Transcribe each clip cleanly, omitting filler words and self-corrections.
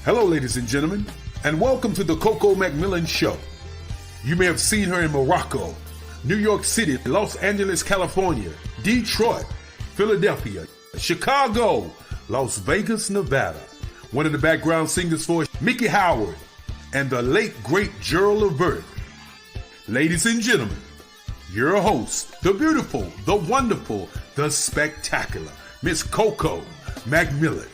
Hello, ladies and gentlemen, and welcome to the Coco McMillan Show. You may have seen her in Morocco, New York City, Los Angeles, California, Detroit, Philadelphia, Chicago, Las Vegas, Nevada. One of the background singers for Mickey Howard and the late, great Gerald Levert. Ladies and gentlemen, your host, the beautiful, the wonderful, the spectacular, Miss Coco McMillan.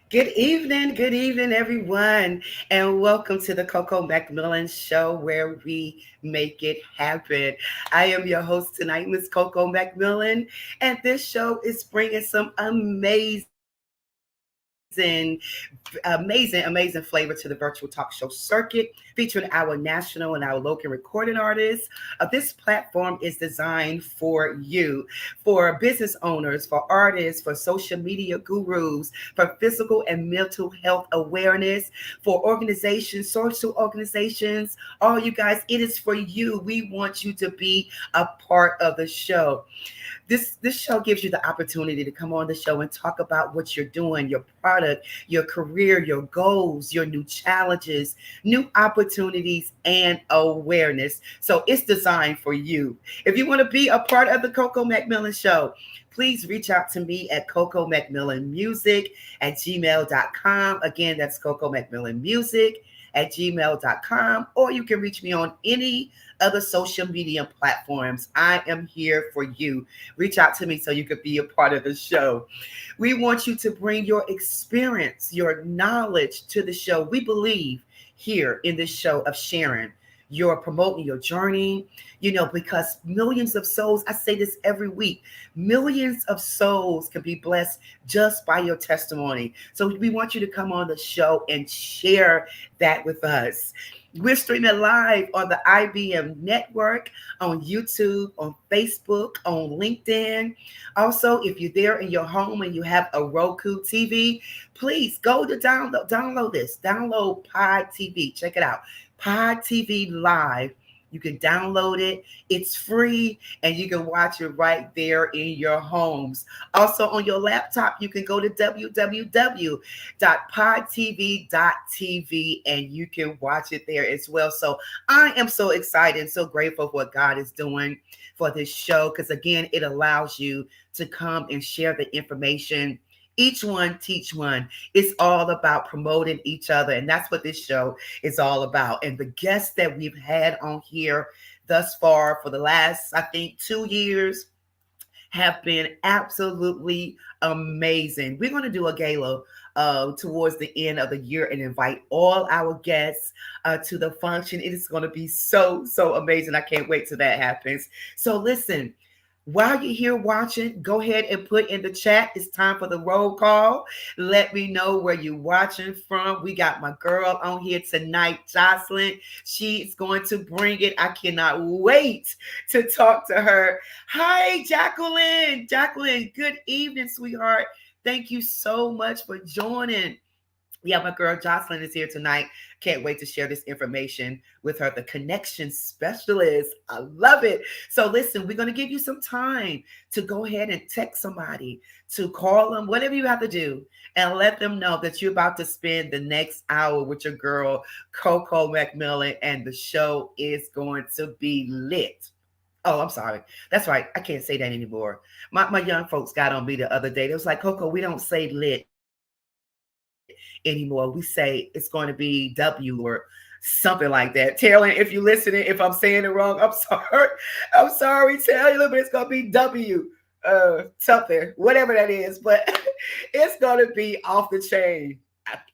Good evening, everyone, and welcome to the Coco McMillan Show, where we make it happen. I am your host tonight, Miss Coco McMillan, and this show is bringing some amazing flavor to the virtual talk show circuit, featuring our national and our local recording artists. This platform is designed for you, for business owners, for artists, for social media gurus, for physical and mental health awareness, for organizations, social organizations. All you guys, it is for you. We want you to be a part of the show. This show gives you the opportunity to come on the show and talk about what you're doing, your product, product, your career, your goals, your new challenges, new opportunities, and awareness. So it's designed for you. If you want to be a part of the Coco McMillan Show, please reach out to me at Coco McMillan Music at gmail.com. Again, that's Coco McMillan Music at gmail.com, or you can reach me on any other social media platforms. I am here for you. Reach out to me so you could be a part of the show. We want you to bring your experience, your knowledge to the show. We believe here in this show of sharing. You're promoting your journey, because millions of souls, I say this every week, millions of souls can be blessed just by your testimony. So we want you to come on the show and share that with us. We're streaming live on the IBM network, on YouTube, on Facebook, on LinkedIn. Also, if you're there in your home and you have a Roku TV, please go to download this. Download Pod TV. Check it out. Pod TV Live. You can download it. It's free, and you can watch it right there in your homes. Also, on your laptop, you can go to www.podtv.tv, and you can watch it there as well. So I am so excited and so grateful for what God is doing for this show, because, again, it allows you to come and share the information. Each one, teach one. It's all about promoting each other. And that's what this show is all about. And the guests that we've had on here thus far for the last, I think, 2 years have been absolutely amazing. We're going to do a gala towards the end of the year and invite all our guests to the function. It is going to be so amazing. I can't wait till that happens. So listen. While you're here watching, go ahead and put in the chat. It's time for the roll call. Let me know where you're watching from. We got my girl on here tonight, Jocelyn. She's going to bring it. I cannot wait to talk to her. Hi, Jacqueline. Jacqueline, good evening, sweetheart. Thank you so much for joining. Yeah, my girl Jocelyn is here tonight. Can't wait to share this information with her, the connection specialist. I love it. So listen, we're going to give you some time to go ahead and text somebody, to call them, whatever you have to do, and let them know that you're about to spend the next hour with your girl, Coco McMillan, and the show is going to be lit. Oh, I'm sorry. That's right. I can't say that anymore. My young folks got on me the other day. They was like, Coco, we don't say lit anymore. We say it's going to be W or something like that. Taylor, if you're listening, if I'm saying it wrong, I'm sorry. I'm sorry, Taylor, but it's going to be W something, whatever that is. But it's going to be off the chain.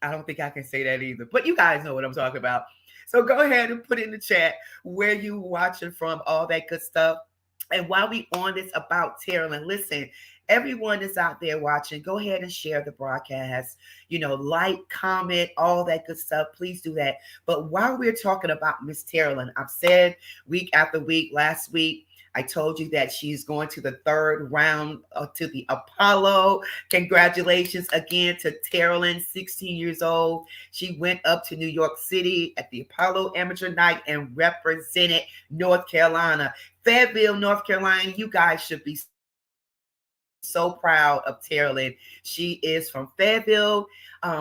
I don't think I can say that either. But you guys know what I'm talking about. So go ahead and put in the chat where you watching from, all that good stuff. And while we on this about Taylor, listen, everyone that's out there watching, go ahead and share the broadcast, like, comment, all that good stuff. Please do that. But while we're talking about Miss Terrelyn, I've said week after week, last week, I told you that she's going to the third round to the Apollo. Congratulations again to Terrelyn, 16 years old. She went up to New York City at the Apollo Amateur Night and represented North Carolina. Fayetteville, North Carolina, you guys should be so proud of Terrelyn. She is from Fayetteville.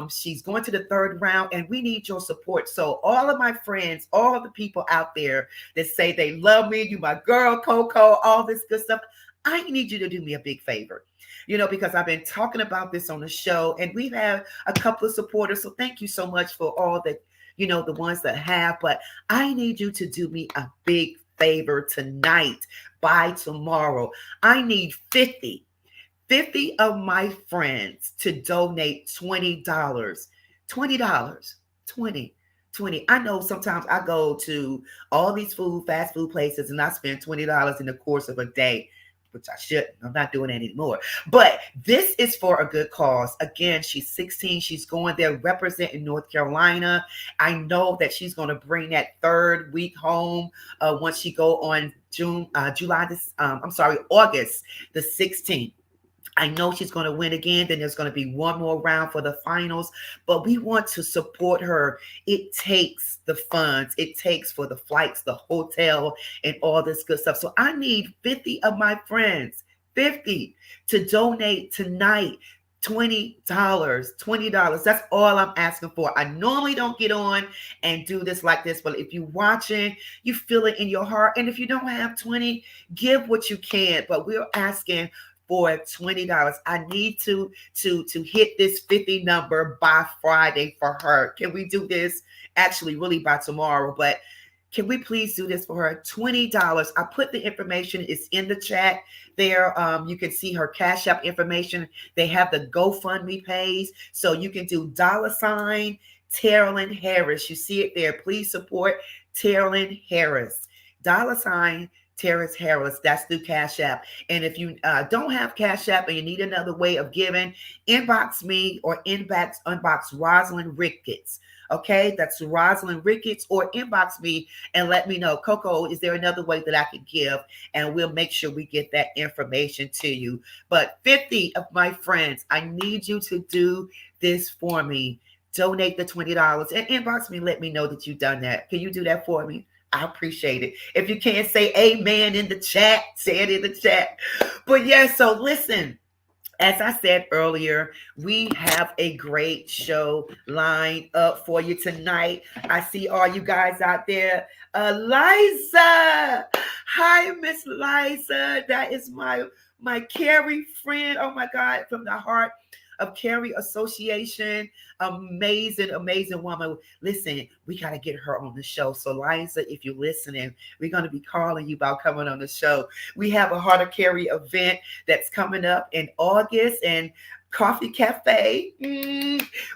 She's going to the third round, and we need your support. So all of my friends, all the people out there that say they love me, you my girl, Coco, all this good stuff, I need you to do me a big favor, because I've been talking about this on the show, and we've had a couple of supporters. So thank you so much for all that, the ones that have, but I need you to do me a big favor tonight. By tomorrow, I need 50 of my friends to donate $20. $20. 20. I know sometimes I go to all these fast food places, and I spend $20 in the course of a day, which I shouldn't. I'm not doing that anymore. But this is for a good cause. Again, she's 16. She's going there representing North Carolina. I know that she's going to bring that third week home once she go on August the 16th. I know she's going to win again. Then there's going to be one more round for the finals, but we want to support her. It takes the funds. It takes for the flights, the hotel, and all this good stuff. So I need 50 of my friends, 50 to donate tonight. $20. That's all I'm asking for. I normally don't get on and do this like this, but if you're watching, you feel it in your heart. And if you don't have 20, give what you can. But we're asking for $20. I need to hit this 50 number by Friday for her. Can we do this? Actually, really by tomorrow, but can we please do this for her? $20. I put the information, it's in the chat there. You can see her Cash App information. They have the GoFundMe page. So you can do $ Terrellyn Harris. You see it there. Please support Terrellyn Harris. $ Terrence Harris. That's through Cash App. And if you don't have Cash App and you need another way of giving, inbox me or unbox Rosalind Ricketts. Okay, that's Rosalind Ricketts, or inbox me and let me know, Coco, is there another way that I could give? And we'll make sure we get that information to you. But 50 of my friends, I need you to do this for me. Donate the $20 and inbox me. Let me know that you've done that. Can you do that for me? I appreciate it. If you can't say amen in the chat, say it in the chat. But yeah, so listen. As I said earlier, we have a great show lined up for you tonight. I see all you guys out there. Liza. Hi, Miss Liza. That is my Carrie friend. Oh my God, from the heart of Carrie Association. Amazing woman. Listen, we got to get her on the show. So Liza, if you're listening, we're going to be calling you about coming on the show. We have a Heart of Carrie event that's coming up in August, and Coffee Cafe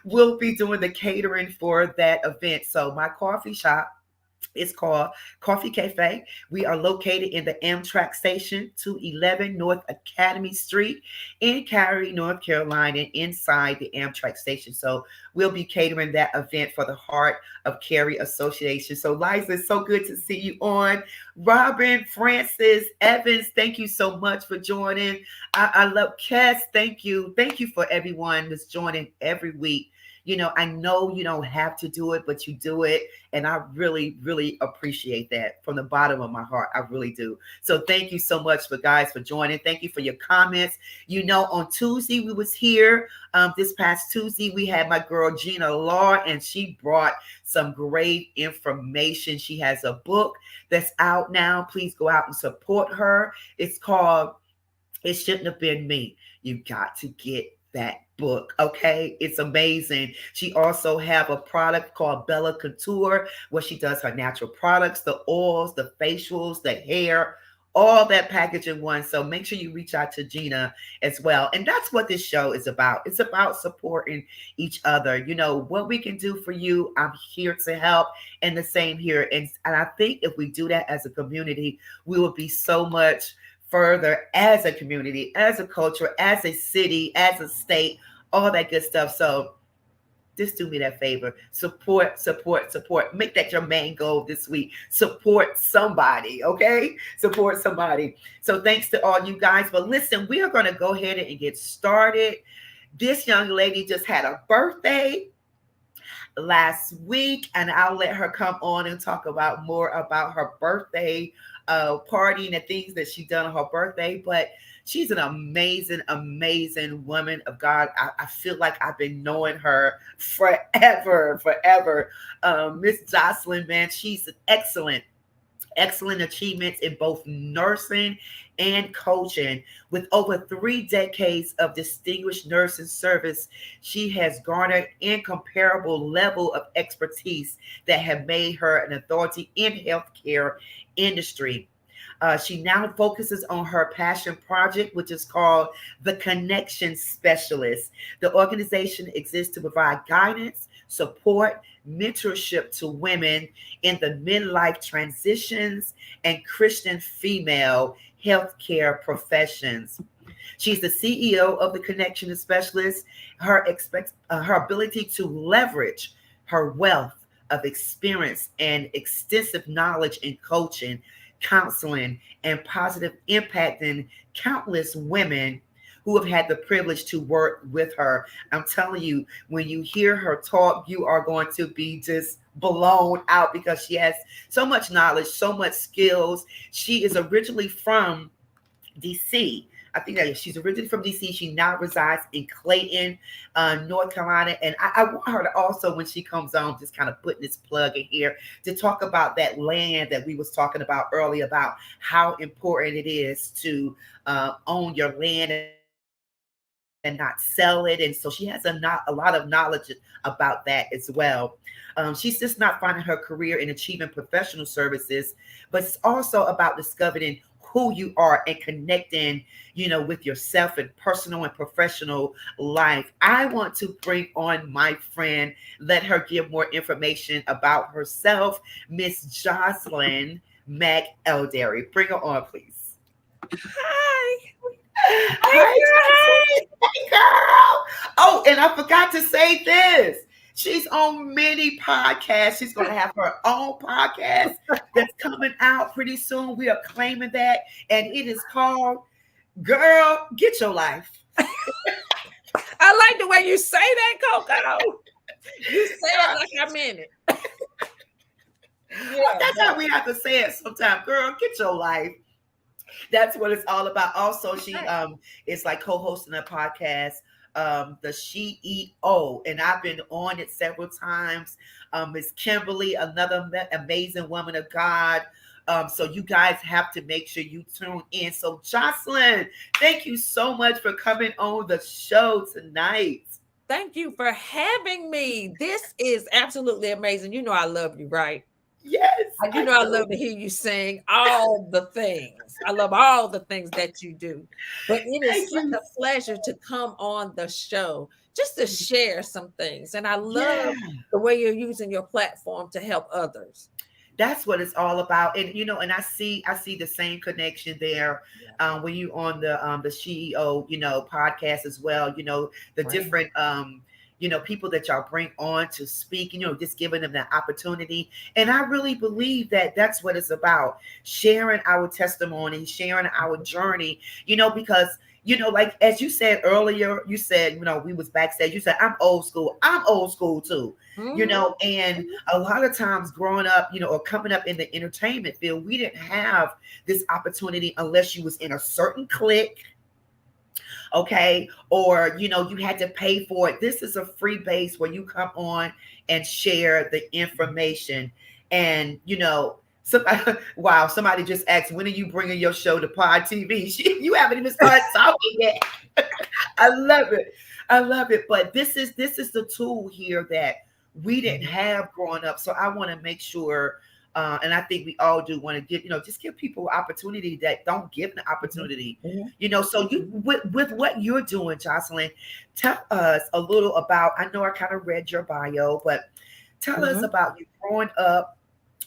will be doing the catering for that event. So my coffee shop, it's called Coffee Cafe. We are located in the Amtrak station, 211 North Academy Street in Cary, North Carolina, inside the Amtrak station. So we'll be catering that event for the Heart of Carrie Association. So Liza, it's so good to see you on. Robin, Francis, Evans, thank you so much for joining. I love Cass. Thank you. Thank you for everyone that's joining every week. You know, I know you don't have to do it, but you do it. And I really, really appreciate that from the bottom of my heart. I really do. So thank you so much for joining. Thank you for your comments. You know, on Tuesday, we was here. This past Tuesday, we had my girl Gina Law, and she brought some great information. She has a book that's out now. Please go out and support her. It's called It Shouldn't Have Been Me. You got to get that book. Okay, it's amazing. She also have a product called Bella Couture, where she does her natural products, the oils, the facials, the hair, all that package in one. So make sure you reach out to Gina as well. And that's what this show is about. It's about supporting each other. You know, what we can do for you, I'm here to help, and the same here. And I think if we do that as a community, we will be so much further as a community, as a culture, as a city, as a state, all that good stuff. So just do me that favor. Support. Make that your main goal this week. Support somebody, okay? Support somebody. So thanks to all you guys. But listen, we are going to go ahead and get started. This young lady just had a birthday last week, and I'll let her come on and talk about more about her birthday party and the things that she done on her birthday. But she's an amazing woman of God. I feel like I've been knowing her forever. Miss Jocelyn, man, she's an excellent achievements in both nursing and coaching. With over 3 decades of distinguished nursing service, she has garnered incomparable level of expertise that have made her an authority in healthcare industry. She now focuses on her passion project, which is called the Connection Specialist. The organization exists to provide guidance, support, mentorship to women in the midlife transitions and Christian female healthcare professions. She's the CEO of the Connection Specialist. Her ability to leverage her wealth of experience and extensive knowledge in coaching, counseling, and positive impacting countless women who have had the privilege to work with her. I'm telling you, when you hear her talk, you are going to be just blown out because she has so much knowledge, so much skills. She is originally from DC. I think that she's originally from DC. She now resides in Clayton, North Carolina. And I want her to also, when she comes on, just kind of putting this plug in here to talk about that land that we was talking about earlier, about how important it is to own your land and not sell it. And so she has a lot of knowledge about that as well. She's just not finding her career in achieving professional services, but it's also about discovering who you are and connecting, with yourself in personal and professional life. I want to bring on my friend, let her give more information about herself, Miss Jocelyn McElderry. Bring her on, please. Hi. Hi, hey, girl. Oh, and I forgot to say this. She's on many podcasts. She's going to have her own podcast that's coming out pretty soon. We are claiming that. And it is called Girl, Get Your Life. I like the way you say that, Coco. You say it like I meant it. Yeah, that's how we have to say it sometimes. Girl, get your life. That's what it's all about. Also, she is like co-hosting a podcast, the CEO, and I've been on it several times. Miss Kimberly, another amazing woman of God. So you guys have to make sure you tune in. So Jocelyn, thank you so much for coming on the show tonight. Thank you for having me. This is absolutely amazing. You know I love you, right? Yes. I love to hear you sing all the things. I love all the things that you do. But it is such a pleasure to come on the show just to share some things. And I love the way you're using your platform to help others. That's what it's all about. And and I see the same connection there when you on the CEO, podcast as well, the different people that y'all bring on to speak, just giving them that opportunity. And I really believe that that's what it's about, sharing our testimony, sharing our journey, because, like, as you said earlier, you said, we was backstage, you said, I'm old school too, and a lot of times growing up, or coming up in the entertainment field, we didn't have this opportunity unless you was in a certain clique. Okay. Or, you had to pay for it. This is a free base where you come on and share the information. And, somebody just asked, when are you bringing your show to Pod TV? You haven't even started talking yet. I love it. But this is the tool here that we didn't have growing up. So I want to make sure, and I think we all do want to give, just give people opportunity that don't give an opportunity, so you, with what you're doing, Jocelyn, tell us a little about, I know I kind of read your bio, but tell us about you growing up,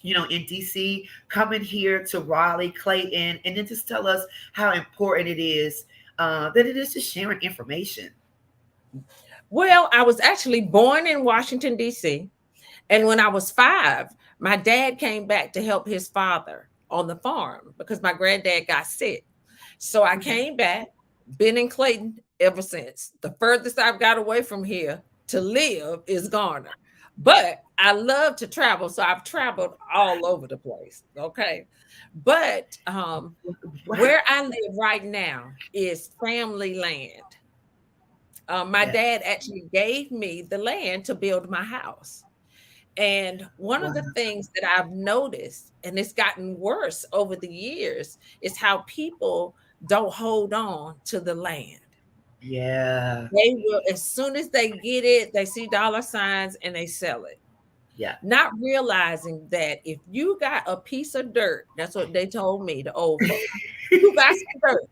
in DC, coming here to Raleigh, Clayton, and then just tell us how important it is, that it is to sharing information. Well, I was actually born in Washington, D.C., and when I was 5, my dad came back to help his father on the farm because my granddad got sick. So I came back, been in Clayton ever since. The furthest I've got away from here to live is Garner. But I love to travel, so I've traveled all over the place, okay? But where I live right now is family land. My dad actually gave me the land to build my house. And one of the things that I've noticed, and it's gotten worse over the years, is how people don't hold on to the land. Yeah. They will, as soon as they get it, they see dollar signs and they sell it. Yeah. Not realizing that if you got a piece of dirt, that's what they told me, the old folks. You got some dirt.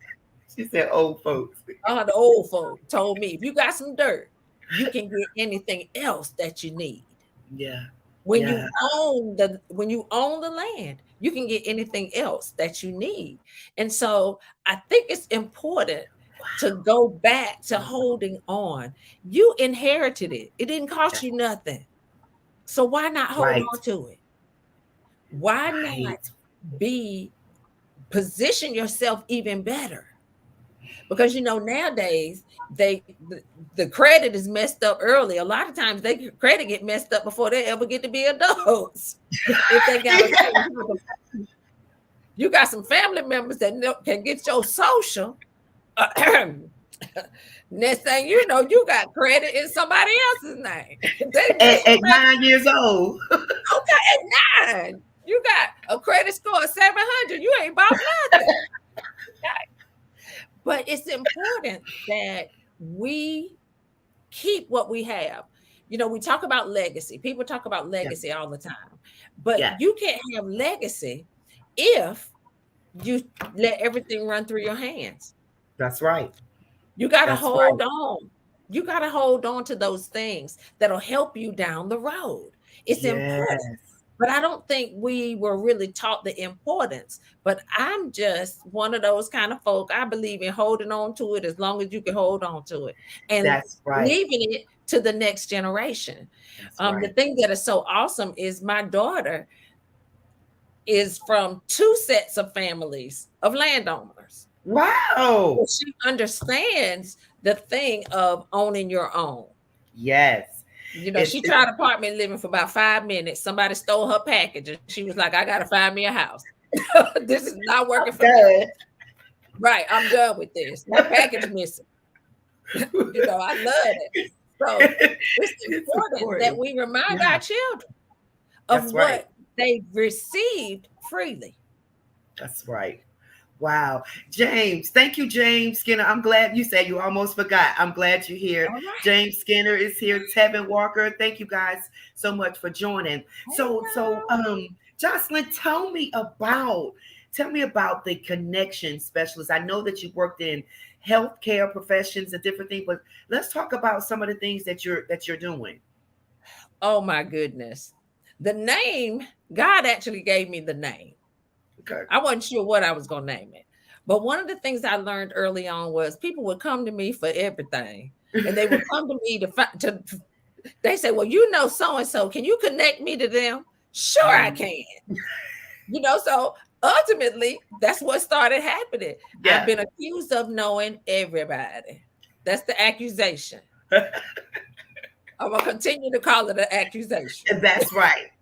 She said old folks. The old folk told me, if you got some dirt, you can get anything else that you need. Yeah. When you own the land, you can get anything else that you need. And so I think it's important to go back to holding on. You inherited it. It didn't cost you nothing. So why not hold on to it? Why not position yourself even better? Because nowadays the credit is messed up early. A lot of times they credit get messed up before they ever get to be adults. If they got you got some family members that can get your social Next thing you know, you got credit in somebody else's name. At 9 years old. Okay, at 9, you got a credit score of 700. You ain't bought nothing. Okay. But it's important that we keep what we have. You know, we talk about legacy. People talk about legacy all the time. But you can't have legacy if you let everything run through your hands. That's right. You got to hold on. You got to hold on to those things that'll help you down the road. It's important. But I don't think we were really taught the importance. But I'm just one of those kind of folk. I believe in holding on to it as long as you can hold on to it and leaving it to the next generation. The thing that is so awesome is my daughter is from 2 sets of families of landowners. Wow. So she understands the thing of owning your own. Yes. You know, she tried apartment living for about 5 minutes. Somebody stole her package and she was like, I got to find me a house. This is not working for me. Right. I'm done with this. My package missing. You know, I love it. So it's important that we remind our children of what they received freely. That's right. Wow. James, thank you, James Skinner. I'm glad you said you almost forgot. I'm glad you're here. Right. James Skinner is here. Tevin Walker. Thank you guys so much for joining. So Jocelyn, tell me about the connection specialist. I know that you worked in healthcare professions and different things, but let's talk about some of the things that you're doing. Oh my goodness. The name, God actually gave me the name. Okay. I wasn't sure what I was going to name it. But one of the things I learned early on was people would come to me for everything. And they would come to me they say, well, you know, so-and-so, can you connect me to them? Sure, I can. You know, so ultimately, that's what started happening. Yeah. I've been accused of knowing everybody. That's the accusation. I'm going to continue to call it an accusation. That's right.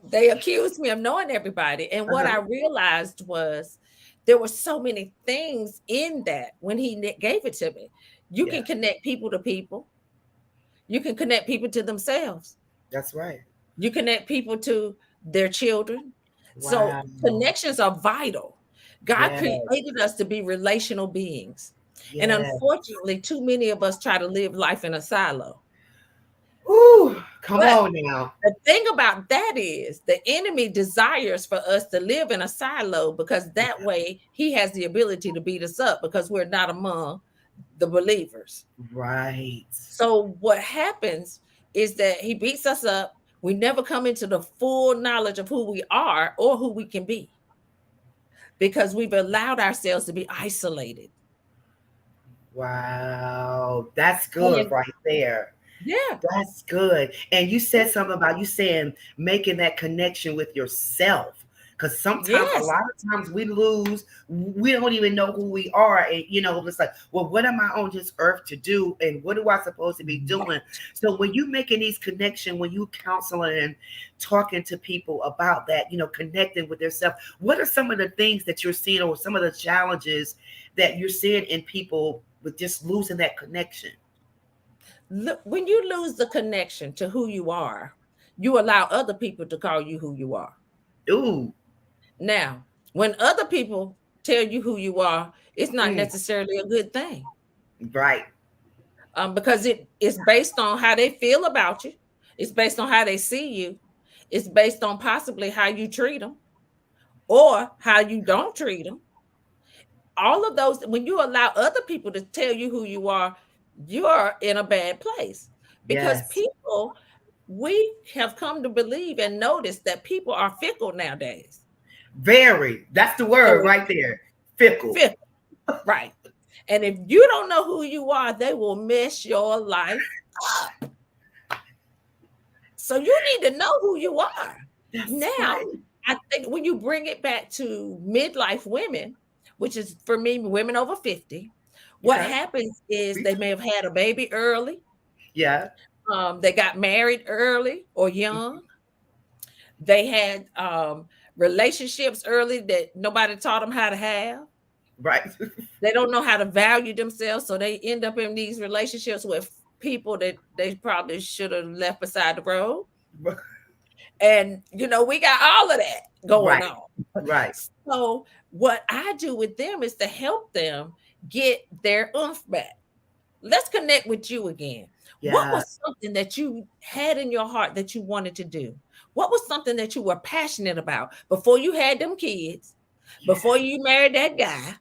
They accused me of knowing everybody. And what I realized was there were so many things in that when he gave it to me. You can connect people to people. You can connect people to themselves. That's right. You connect people to their children. Wow. So connections are vital. God created us to be relational beings. Yes. And unfortunately, too many of us try to live life in a silo. Ooh, come on now. The thing about that is the enemy desires for us to live in a silo because that way he has the ability to beat us up because we're not among the believers. Right. So what happens is that he beats us up. We never come into the full knowledge of who we are or who we can be because we've allowed ourselves to be isolated. Wow. That's good right there. Yeah, that's good. And you said something about you saying making that connection with yourself. Because sometimes, a lot of times we don't even know who we are. And, you know, it's like, well, what am I on this earth to do? And what am I supposed to be doing? So when you making these connections, when you counseling and talking to people about that, you know, connecting with yourself, what are some of the things that you're seeing or some of the challenges that you're seeing in people with just losing that connection? Look, when you lose the connection to who you are, you allow other people to call you who you are. Ooh. Now, when other people tell you who you are, it's not necessarily a good thing. Right. Because it's based on how they feel about you. It's based on how they see you. It's based on possibly how you treat them or how you don't treat them. All of those, when you allow other people to tell you who you are, you're in a bad place because people, we have come to believe and notice that people are fickle nowadays. Very. That's the word right there. Fickle. Right. And if you don't know who you are, they will mess your life up. So you need to know who you are. That's now, right. I think when you bring it back to midlife women, which is for me, women over 50, what happens is they may have had a baby early. Yeah. They got married early or young. They had relationships early that nobody taught them how to have. Right. They don't know how to value themselves, so they end up in these relationships with people that they probably should have left beside the road. And we got all of that going Right. on. Right. So what I do with them is to help them get their oomph back. Let's connect with you again. What Yeah. was something that you had in your heart that you wanted to do? What was something that you were passionate about before you had them kids, before you married that guy?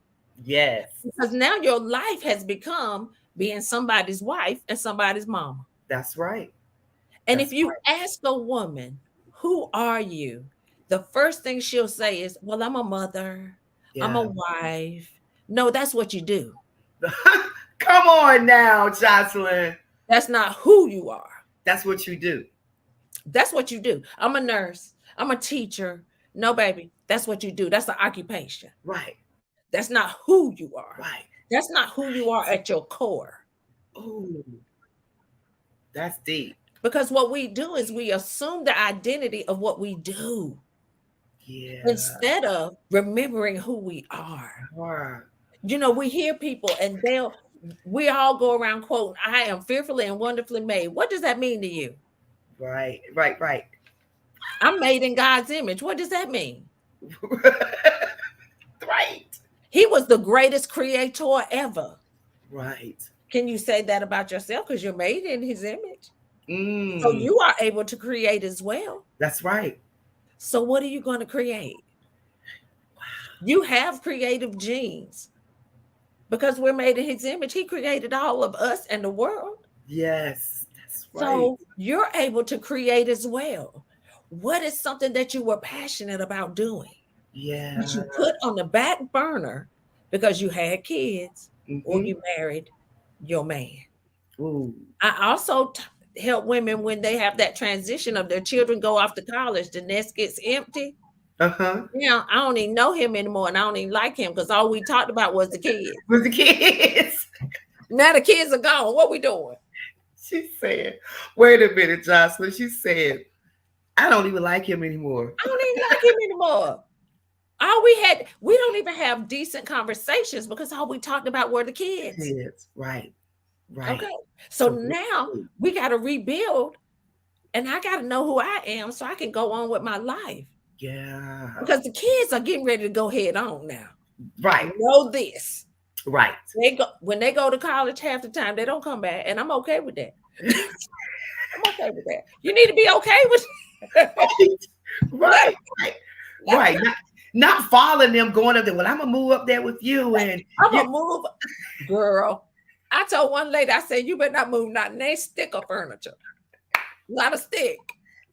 Yes. Because now your life has become being somebody's wife and somebody's mama. That's right. And That's if you right. ask a woman, who are you? The first thing she'll say is, well, I'm a mother. I'm a Yeah. wife. No, that's what you do. Come on now, Jocelyn. That's not who you are. That's what you do. That's what you do. I'm a nurse. I'm a teacher. No, baby, that's what you do. That's an occupation. Right. That's not who you are. Right. That's not who you are at your core. Oh, that's deep. Because what we do is we assume the identity of what we do. Yeah. Instead of remembering who we are. Wow. We hear people and we all go around quoting, I am fearfully and wonderfully made. What does that mean to you? Right. Right. Right. I'm made in God's image. What does that mean? Right. He was the greatest creator ever. Right. Can you say that about yourself? Because you're made in his image. Mm. So you are able to create as well. That's right. So what are you going to create? You have creative genes. Because we're made in his image. He created all of us and the world. Yes. That's right. So you're able to create as well. What is something that you were passionate about doing? Yeah. That you put on the back burner because you had kids or you married your man. Ooh. I also help women when they have that transition of their children go off to college, the nest gets empty. Uh-huh. Yeah, I don't even know him anymore and I don't even like him because all we talked about was the kids. With the kids. Now the kids are gone. What we doing? She said, wait a minute, Jocelyn. She said, I don't even like him anymore. I don't even like him anymore. We don't even have decent conversations because all we talked about were the kids. Kids. Right. Right. Okay. So now we got to rebuild and I got to know who I am so I can go on with my life. Yeah. Because the kids are getting ready to go head on now. Right. Know this. Right. When they go to college half the time, they don't come back. And I'm okay with that. I'm okay with that. You need to be okay with it. Right. Right. Right. Not following them going up there. Well, I'm going to move up there with you. And I'm going to move. Girl, I told one lady, I said, you better not move not a stick of furniture. Not a stick.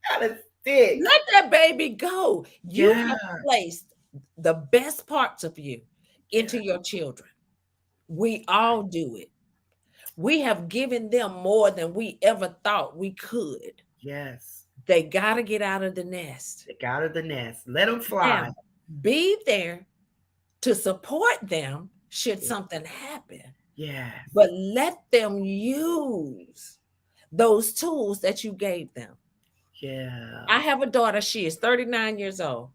Not a stick. Let that baby go. You have placed the best parts of you into your children. We all do it. We have given them more than we ever thought we could. Yes. They got to get out of the nest. They got out of the nest. Let them fly. Now, be there to support them should something happen. Yeah. But let them use those tools that you gave them. Yeah. I have a daughter. She is 39 years old.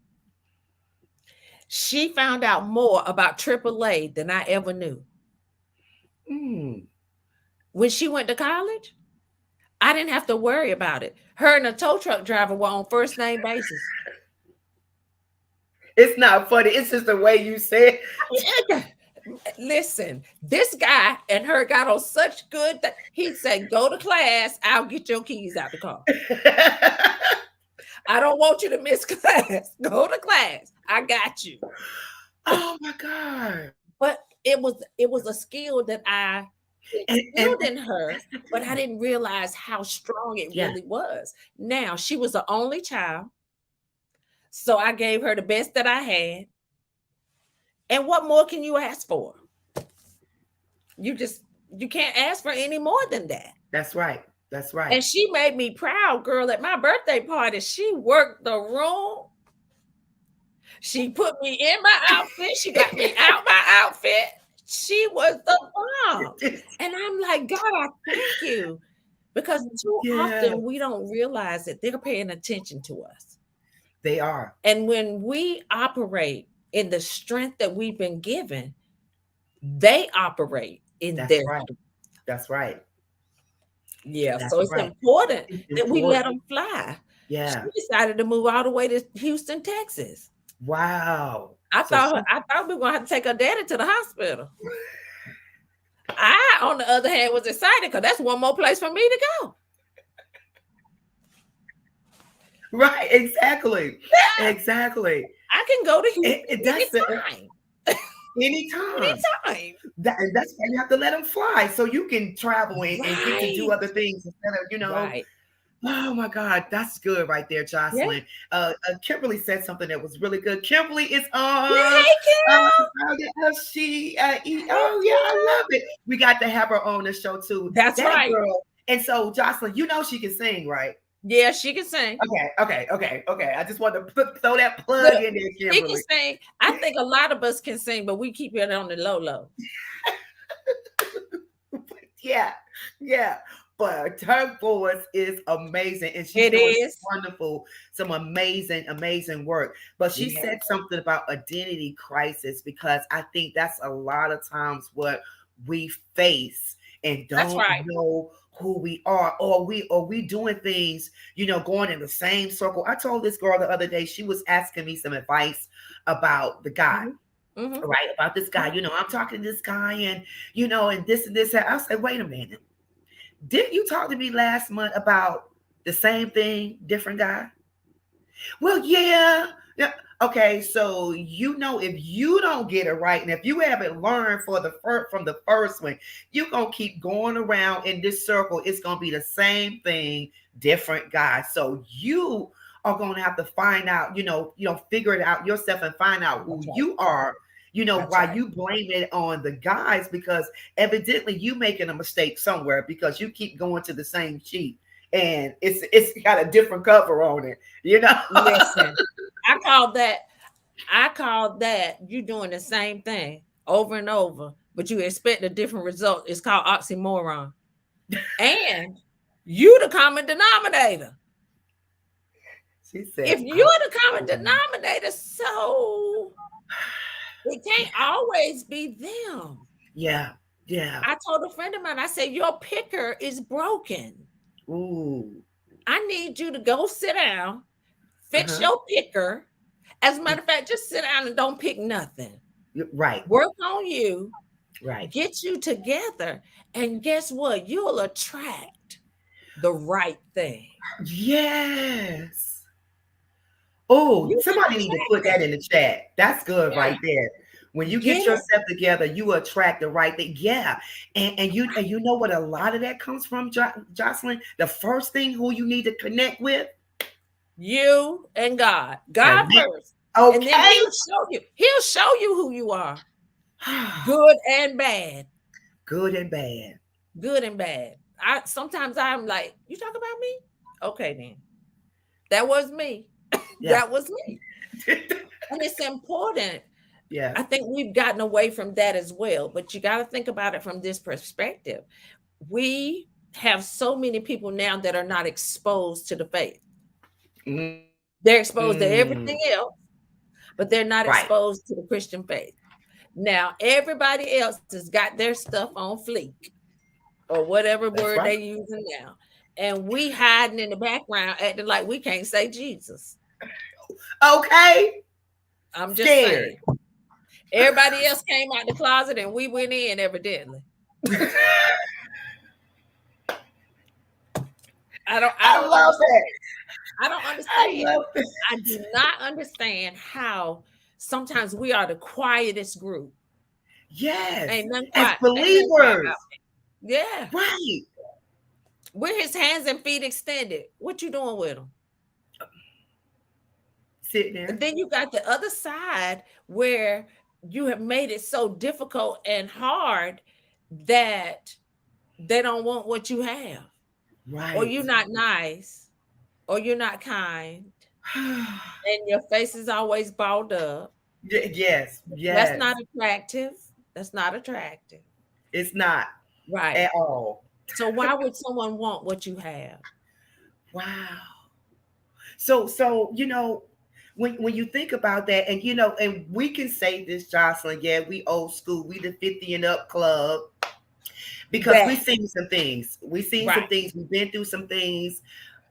She found out more about AAA than I ever knew. When she went to college, I didn't have to worry about it. Her and a tow truck driver were on first name basis. It's not funny. It's just the way you say it. Listen, this guy and her got on such good that he said, go to class. I'll get your keys out the car. I don't want you to miss class. Go to class. I got you. Oh my God. But it was a skill that I instilled in her, but I didn't realize how strong it really was. Now, she was the only child. So I gave her the best that I had. And what more can you ask for? You can't ask for any more than that. That's right. That's right. And she made me proud, girl. At my birthday party, she worked the room. She put me in my outfit. She got me out my outfit. She was the bomb. And I'm like, God, I thank you. Because too often we don't realize that they're paying attention to us. They are. And when we operate in the strength that we've been given, they operate in That's their right. That's right. yeah. That's So it's right. important It's that we let important. them fly. She Yeah. decided to move all the way to Houston, Texas. Wow. I So thought she, I thought we were gonna have to take her daddy to the hospital. I, on the other hand, was excited because that's one more place for me to go. right, exactly. Yeah, Exactly. I can go to Houston That's the anytime. anytime. Anytime. And that's why you have to let them fly so you can travel and get to do Right. other things instead of, Right. oh my God, that's good right there, Yeah. Jocelyn. Kimberly said something that was really good. Kimberly is Yeah. on. Hey, Kim. Oh yeah, I love it. We got to have her on the show too. That's That right. girl. And so, Jocelyn, you know she can sing, right? Yeah, she can sing. Okay. I just want to throw that plug Look, in there, she can Kimberly. sing. I think a lot of us can sing, but we keep it on the low. Yeah. But her voice is amazing, and she's It doing is. some amazing work. But she Yeah. said something about identity crisis because I think that's a lot of times what we face and That's don't right. know who we are, or we doing things, going in the same circle. I told this girl the other day, she was asking me some advice about the guy. Mm-hmm. Right, about this guy, I'm talking to this guy, and and this and this. I said, wait a minute, didn't you talk to me last month about the same thing, different guy? Well, yeah. Okay, so if you don't get it right, and if you haven't learned from the first one, you're gonna keep going around in this circle. It's gonna be the same thing, different guy. So you are gonna have to find out, figure it out yourself and find out who That's right. you are. That's Why right. you blame it on the guys, because evidently you making a mistake somewhere because you keep going to the same sheet and it's got a different cover on it. Listen, I call that you doing the same thing over and over, but you expect a different result. It's called oxymoron. And you the common denominator. She said, If you're the common denominator, so it can't always be them. yeah. I told a friend of mine, I said, your picker is broken. Ooh. I need you to go sit down, fix Uh-huh. your picker. As a matter of fact, just sit down and don't pick nothing. Right. Work on you, Right. get you together, and guess what? You'll attract the right thing. Yes. Oh, You can somebody need to attract put that it. in the chat. That's good Yeah. right there. When you get Yeah. yourself together, you attract the right thing. Yeah. And you know what a lot of that comes from, Jocelyn? The first thing who you need to connect with. You and God. God first. Okay. And then he'll show you. He'll show you who you are. Good and bad. Good and bad. Good and bad. Sometimes I'm like, you talk about me? Okay, then. That was me. Yeah. That was me. And it's important. Yeah. I think we've gotten away from that as well. But you got to think about it from this perspective. We have so many people now that are not exposed to the faith. Mm. They're exposed to everything else, but they're not Right. exposed to the Christian faith. Now, everybody else has got their stuff on fleek or whatever word right. they're using now. And we hiding in the background acting like we can't say Jesus. Okay. I'm just saying. Everybody else came out the closet and we went in, evidently. I don't love that. I don't understand. I do not understand how sometimes we are the quietest group. Yes. Ain't none As quiet. believers. Yeah. Right. We're his hands and feet extended. What you doing with them? Sitting there. And then you got the other side where you have made it so difficult and hard that they don't want what you have. Right. Or you're not nice. Or you're not kind. And your face is always balled up. Yes. That's not attractive. That's not attractive. It's not. Right. At all. So why would someone want what you have? Wow. So when you think about that, and you know, and we can say this, Jocelyn, yeah, we old school, we the 50 and up club, because That we've seen some things. We've seen some right. things. We've been through some things.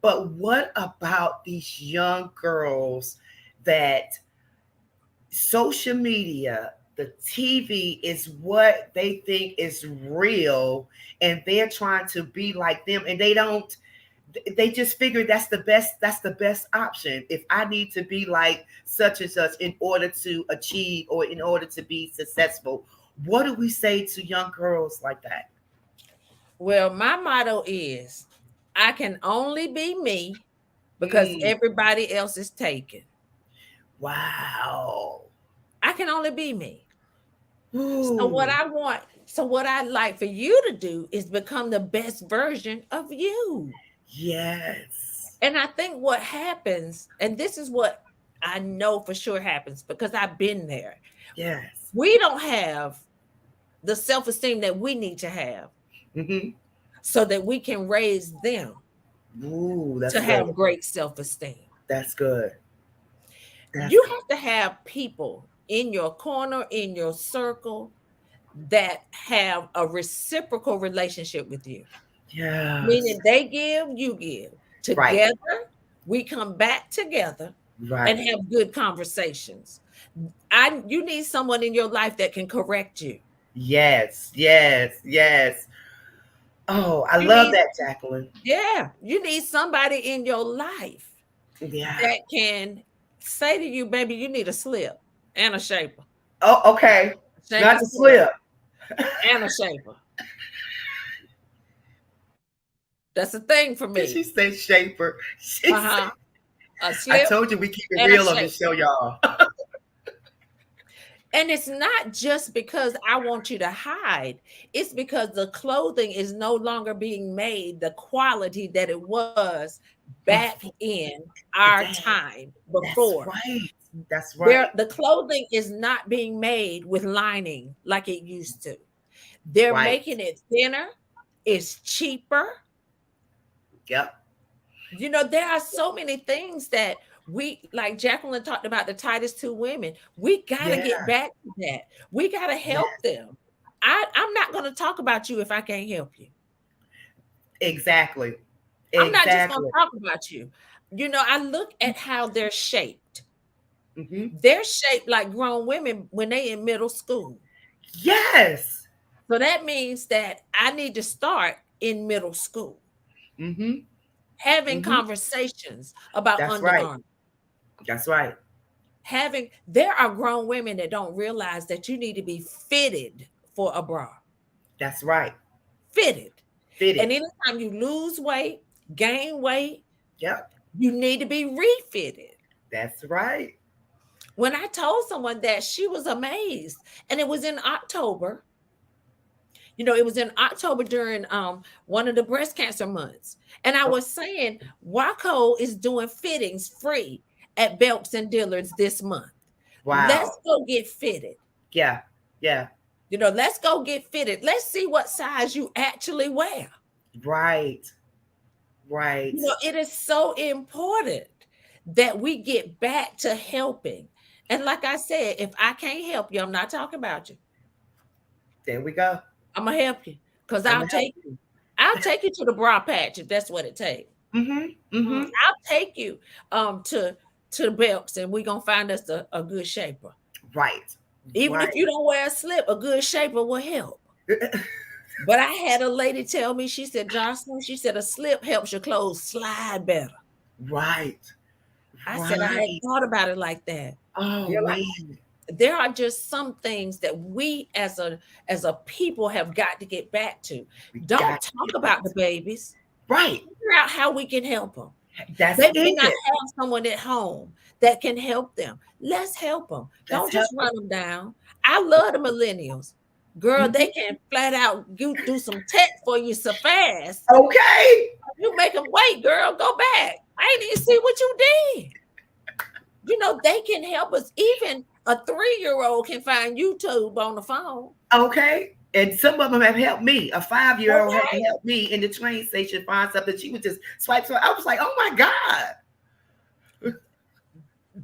But what about these young girls that social media, the TV is what they think is real, and they're trying to be like them, and they just figure that's the best option. If I need to be like such and such in order to achieve or in order to be successful, what do we say to young girls like that? Well, my motto is I can only be me because Mm, everybody else is taken. wow. I can only be me. Ooh, So what I like for you to do is become the best version of you. yes. And I think what happens, and this is what I know for sure happens because I've been there. Yes. We don't have the self-esteem that we need to have Mm-hmm. so that we can raise them Ooh, that's to good. have great self-esteem. That's good. That's You good. have to have people in your corner, in your circle that have a reciprocal relationship with you, Yes. meaning they give, you give. Right. Together, we come back together and Right. have good conversations. You need someone in your life that can correct you. Yes. Yes. Yes. Oh, I You love need that, Jacqueline. Yeah, you need somebody in your life Yeah. that can say to you, baby, you need a slip and a shaper. Oh, okay. Shake Not a to slip slip. and a shaper. That's a thing for Did she me. say shaper? She said, Uh-huh. A I slip told you we keep it and a real on this shaper. show, y'all. And it's not just because I want you to hide. It's because the clothing is no longer being made the quality that it was back Before in our that. time That's before. right. That's right. The clothing is not being made with lining like it used to. They're Right. making it thinner, it's cheaper. Yep. There are so many things that we, like Jacqueline talked about the tightest two women. We got to get Yeah. back to that. We got to help Yes. them. I'm not going to talk about you if I can't help you. Exactly. I'm not just going to Exactly. talk about you. I look at how they're shaped. Hmm. They're shaped like grown women when they in middle school. Yes. So that means that I need to start in middle school, Hmm. having Hmm. conversations about That's right. undergarments. That's right. There are grown women that don't realize that you need to be fitted for a bra. That's right. Fitted. Fit And it. anytime you lose weight, gain weight, Yep. you need to be refitted. That's right. When I told someone that, she was amazed. And it was in October. It was in October during one of the breast cancer months. And I Oh, was saying, Waco is doing fittings free at Belks and Dillard's this month. wow. Let's go get fitted. Yeah. Yeah. Let's go get fitted. Let's see what size you actually wear. Right. Right. It is so important that we get back to helping. And like I said, if I can't help you, I'm not talking about you. There we go. I'm gonna help you because I'm I'll gonna help take you. I'll take you to the bra patch if that's what it takes. Mm-hmm. Mm-hmm. I'll take you to the Belks and we're gonna find us a good shaper. Right. Even if Right. you don't wear a slip, a good shaper will help. But I had a lady tell me, she said, Jocelyn, she said, a slip helps your clothes slide better. Right. I said, I hadn't Right. thought about it like that. Oh You're like, man. there are just some things that we as a people have got to get back to. We Don't got to talk get back about the to babies. right. Figure out how we can help them. That's They may not it. have someone at home that can help them. Let's help them. Let's Don't help just them. run them down. I love the millennials. Girl, Mhm. they can flat out do some tech for you so fast. Okay. You make them wait, girl. Go back. I didn't even see what you did. They can help us. Even a 3-year-old can find YouTube on the phone. Okay. And some of them have helped me. A 5-year-old had to Okay. help me in the train station find something. She would just swipe. So I was like, oh my God.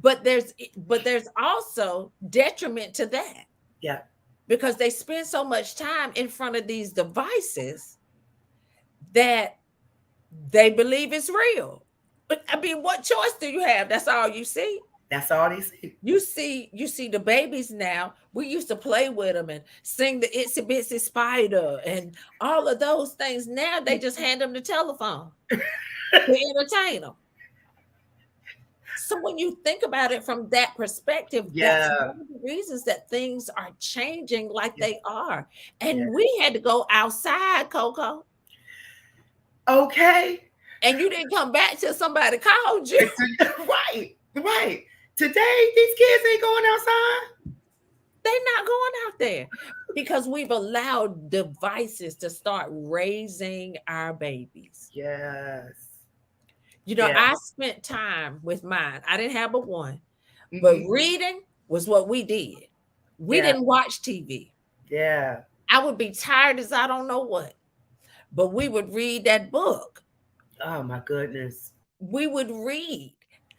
But there's also detriment to that, Yeah. because they spend so much time in front of these devices that they believe it's real. But I mean, what choice do you have? That's all you see. That's all they see. You see the babies now. We used to play with them and sing the Itsy Bitsy Spider and all of those things. Now they just hand them the telephone to entertain them. So when you think about it from that perspective, that's Yeah. one of the reasons that things are changing like they are. And Yeah. we had to go outside, Coco, Okay. and you didn't come back till somebody called you. Right. Right. Today, these kids ain't going outside. They're not going out there because we've allowed devices to start raising our babies. Yes. You know, Yeah. I spent time with mine. I didn't have but one, Mhm. but reading was what we did. We Yeah. didn't watch TV. Yeah. I would be tired as I don't know what, but we would read that book. Oh my goodness. We would read,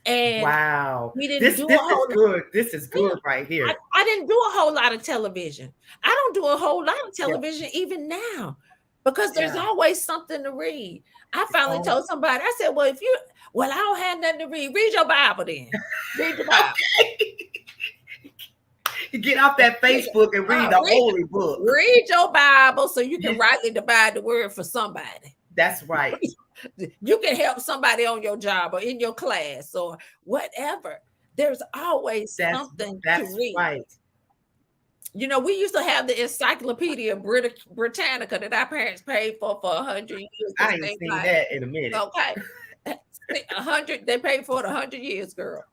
and Wow. we didn't This do a this is whole. good. This is Yeah, good right here. I didn't do a whole lot of television. I don't do a whole lot of Yeah. television even now, because there's Yeah. always something to read. I finally Oh, told somebody, I said, well, I don't have nothing to read your Bible then. Read your Bible. you get off that Facebook and read the holy book. Read your Bible so you can rightly divide the word for somebody. That's right. You can help somebody on your job or in your class or whatever. There's always something to read. Right. You know, we used to have the Encyclopedia Britannica that our parents paid for 100 years. I ain't seen that in a minute. Okay. 100, they paid for it 100 years, girl.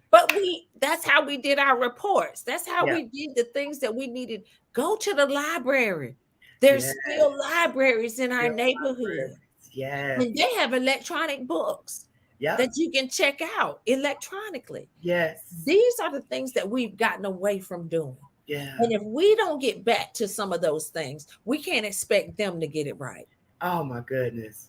But that's how we did our reports. That's how we did the things that we needed. Go to the library. There's still libraries in our neighborhood. Yes. And they have electronic books that you can check out electronically. Yes. These are the things that we've gotten away from doing. Yeah. And if we don't get back to some of those things, we can't expect them to get it right. Oh my goodness.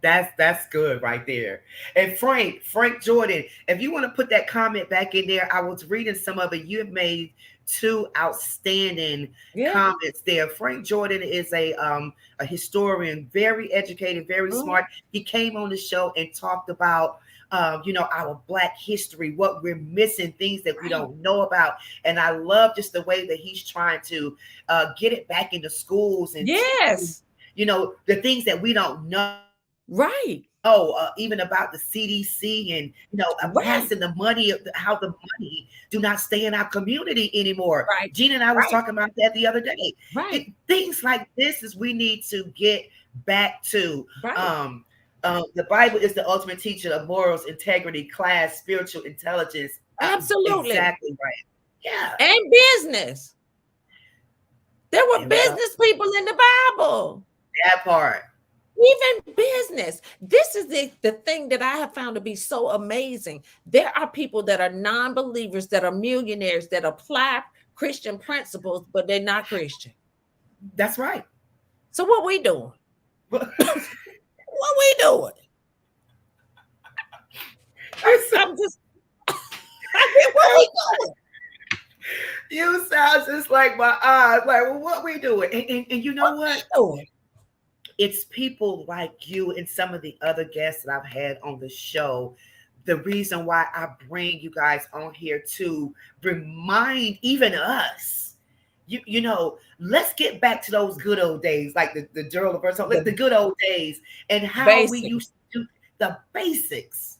That's good right there. And Frank Jordan, if you want to put that comment back in there, I was reading some of it. You have made two outstanding comments there. Frank Jordan is a historian, very educated, very smart. He came on the show and talked about our Black history, what we're missing, things that we don't know about. And I love just the way that he's trying to get it back into schools and the things that we don't know. Right. Even about the CDC and passing the money, how the money do not stay in our community anymore. Right. Gina and I was talking about that the other day. Right. Things like this is we need to get back to. Right. The Bible is the ultimate teacher of morals, integrity, class, spiritual intelligence. Absolutely. Exactly right. Yeah. And business. There were business people in the Bible. That part. Even business. This is the thing that I have found to be so amazing. There are people that are non-believers, that are millionaires, that apply Christian principles, but they're not Christian. That's right. So what we doing? What we doing? I'm just. What we doing? You sound just like my eyes. Like, well, what we doing? And you know what? It's people like you and some of the other guests that I've had on the show. The reason why I bring you guys on here to remind even us, let's get back to those good old days, like the Gerald verse, like the good old days, and how we used to do the basics.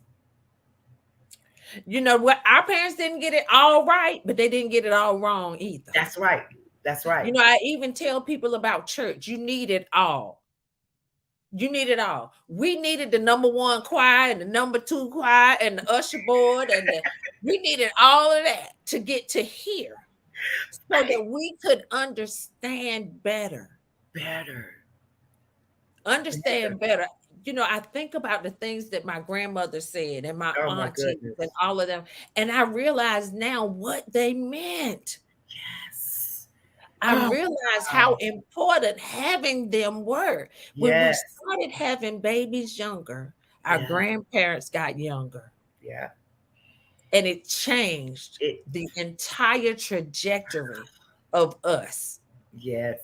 You know what? Our parents didn't get it all right, but they didn't get it all wrong either. That's right. That's right. You know, I even tell people about church. You need it all. You need it all. We needed the number 1 choir and the number 2 choir and the usher board, and we needed all of that to get to here, so that we could understand better. Understand better. You know, I think about the things that my grandmother said and my aunties and all of them, and I realize now what they meant. Yes. I realized how important having them were. When we started having babies younger, our grandparents got younger. Yeah. and it changed It, the entire trajectory of us. yes.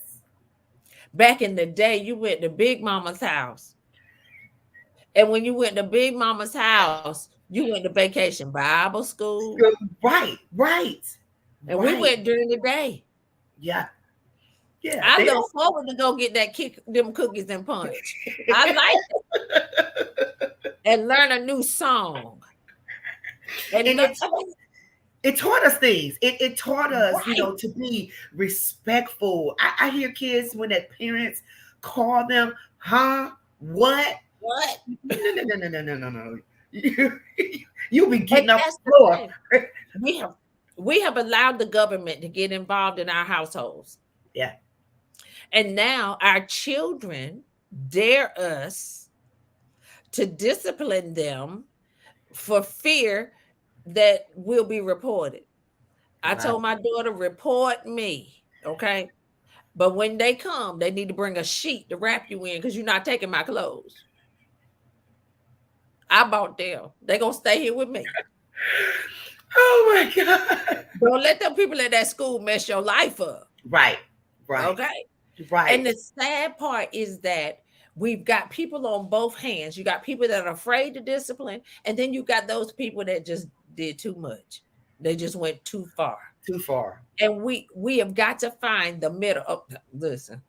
Back in the day, you went to Big Mama's house. And when you went to Big Mama's house, you went to vacation Bible school. Right, right, And we right. went during the day. Yeah, yeah. I They look don't. forward to go get that kick them cookies and punch. I like it. And learn a new song. And And it taught us things. It taught us, right. to be respectful. I hear kids when their parents call them, huh? What? What? No. You, you'll be And getting off that's the the floor. thing. We have allowed the government to get involved in our households. Yeah. And now our children dare us to discipline them for fear that we'll be reported. I Wow. told my daughter, report me. Okay. But when they come, they need to bring a sheet to wrap you in because you're not taking my clothes. I bought them. They're going to stay here with me. Oh my God. Don't let them people at that school mess your life up. Right. Right. Okay. Right. And the sad part is that we've got people on both hands. You got people that are afraid to discipline, and then you got those people that just did too much. They just went too far. Too far. And we have got to find the middle. Oh, listen,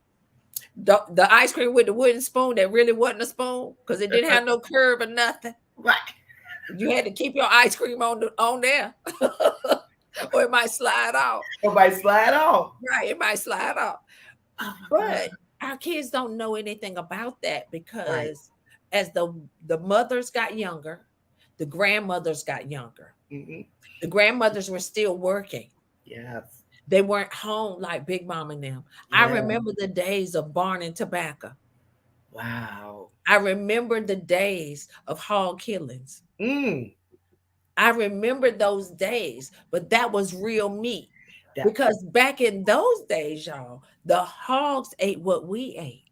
the ice cream with the wooden spoon that really wasn't a spoon because it didn't have no curve or nothing. Right. You had to keep your ice cream on there, or it might slide off. It might slide off. Right, it might slide off. Oh But our kids don't know anything about that because Right. as the mothers got younger, the grandmothers got younger. Mm-hmm. The grandmothers were still working. Yes. They weren't home like Big Mom and them. I remember the days of barn and tobacco. Wow. I remember the days of hog killings. Mm. I remember those days, but that was real meat. That- Because back in those days, y'all, the hogs ate what we ate.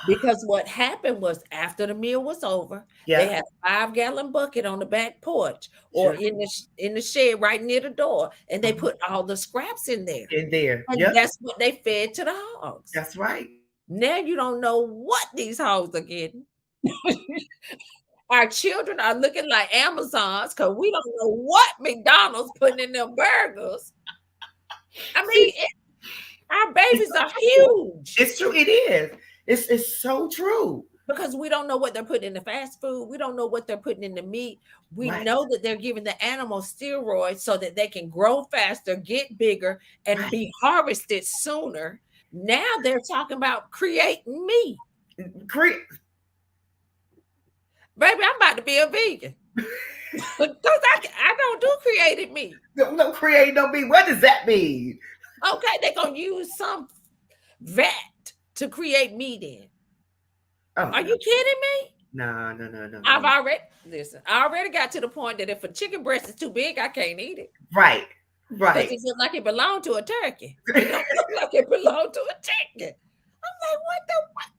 Because what happened was after the meal was over, Yeah. they had a 5-gallon bucket on the back porch or Sure. in the shed right near the door, and they put all the scraps in there. In there. And Yep. that's what they fed to the hogs. That's right. Now you don't know what these hogs are getting. Our children are looking like Amazons because we don't know what McDonald's putting in their burgers. I mean, our babies are huge. It's true. It is. It's so true. Because we don't know what they're putting in the fast food. We don't know what they're putting in the meat. We Right. know that they're giving the animals steroids so that they can grow faster, get bigger, and Right. be harvested sooner. Now they're talking about creating meat. Baby, I'm about to be a vegan. Because I don't do created meat. No create, no be. What does that mean? Okay, they're going to use some vat to create meat in. Oh, Are you kidding me? No. I already got to the point that if a chicken breast is too big, I can't eat it. Right. Because Right. it looks like it belonged to a turkey. It don't look like it belonged to a chicken. I'm like, what the what?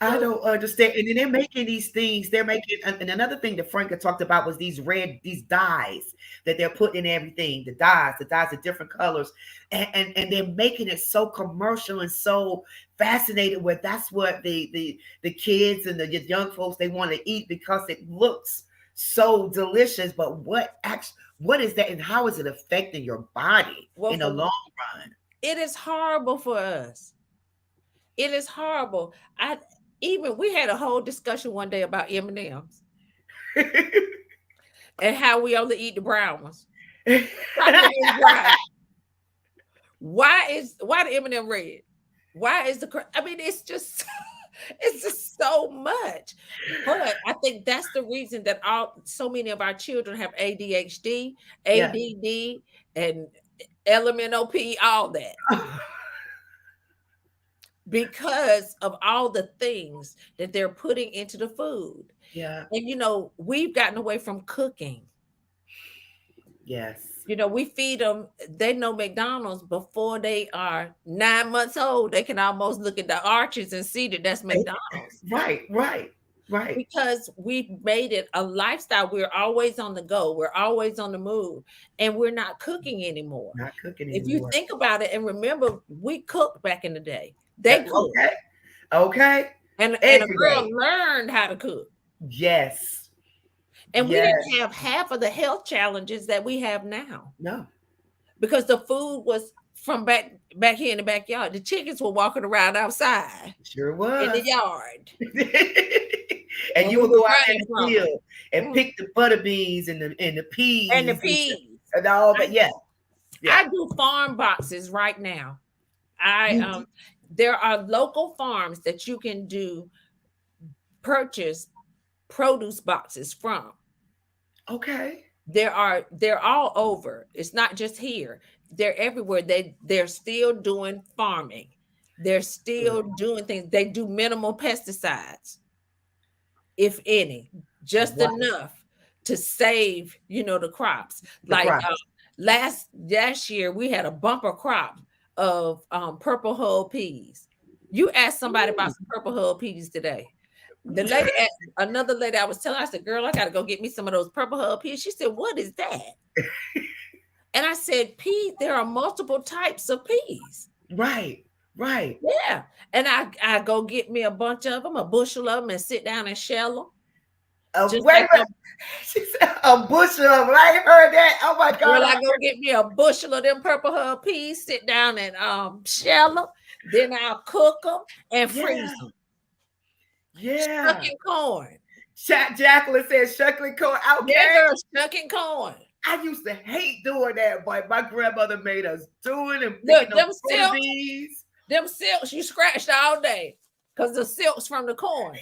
I don't understand. And then they're making these things. They're making, and another thing that Frank had talked about was these dyes that they're putting in everything. The dyes of different colors, and they're making it so commercial and so fascinated. Where that's what the kids and the young folks they want to eat because it looks so delicious. But what is that, and how is it affecting your body in the long run? It is horrible for us. It is horrible. We had a whole discussion one day about M&Ms and how we only eat the brown ones. Why the M&M red? Why is it's just so much. But I think that's the reason that so many of our children have ADHD, ADD, and LMNOP, all that. Because of all the things that they're putting into the food. Yeah. And, we've gotten away from cooking. Yes. We feed them. They know McDonald's before they are 9 months old. They can almost look at the arches and see that that's McDonald's. Right. Right. because we made it a lifestyle. We're always on the go, we're always on the move, and we're not cooking anymore. Not cooking If you anymore. think about it and remember, we cooked back in the day. They cooked. Okay. Okay. And a Every girl day. learned how to cook. Yes. And we Yes. didn't have half of the health challenges that we have now No. because the food was from back here in the backyard. The chickens were walking around outside Sure in the was. yard. And And you we would were go out in running the from it. field and Mm. pick the butter beans and the peas And the peas. and all that. Yeah. Yeah. I do farm boxes right now. You- There are local farms that you can purchase produce boxes from. Okay. They're all over. It's not just here. They're everywhere. They're still doing farming. They're still doing things. They do minimal pesticides, if any, just Wow. enough to save, the crops. The Like crops. last year, we had a bumper crop of purple hull peas. You ask somebody about some purple hull peas today. Another lady I was telling, I said, girl, I got to go get me some of those purple hull peas. She said, what is that? And I said, peas, there are multiple types of peas. Right. Right. Yeah. And I go get me a bunch of them, a bushel of them, and sit down and shell them. Just Wait like a minute. She said a bushel of them. I ain't heard that. Oh my God. Girl, I go get me a bushel of them purple hull peas, sit down and shell them. Then I'll cook them and freeze them. Yeah. Shucking corn. Jacqueline says shucking corn. Okay. Yeah, girl, shucking corn. I used to hate doing that, but my grandmother made us do it and Look, picking those butter beans. Them silks you scratched all day because the silks from the corn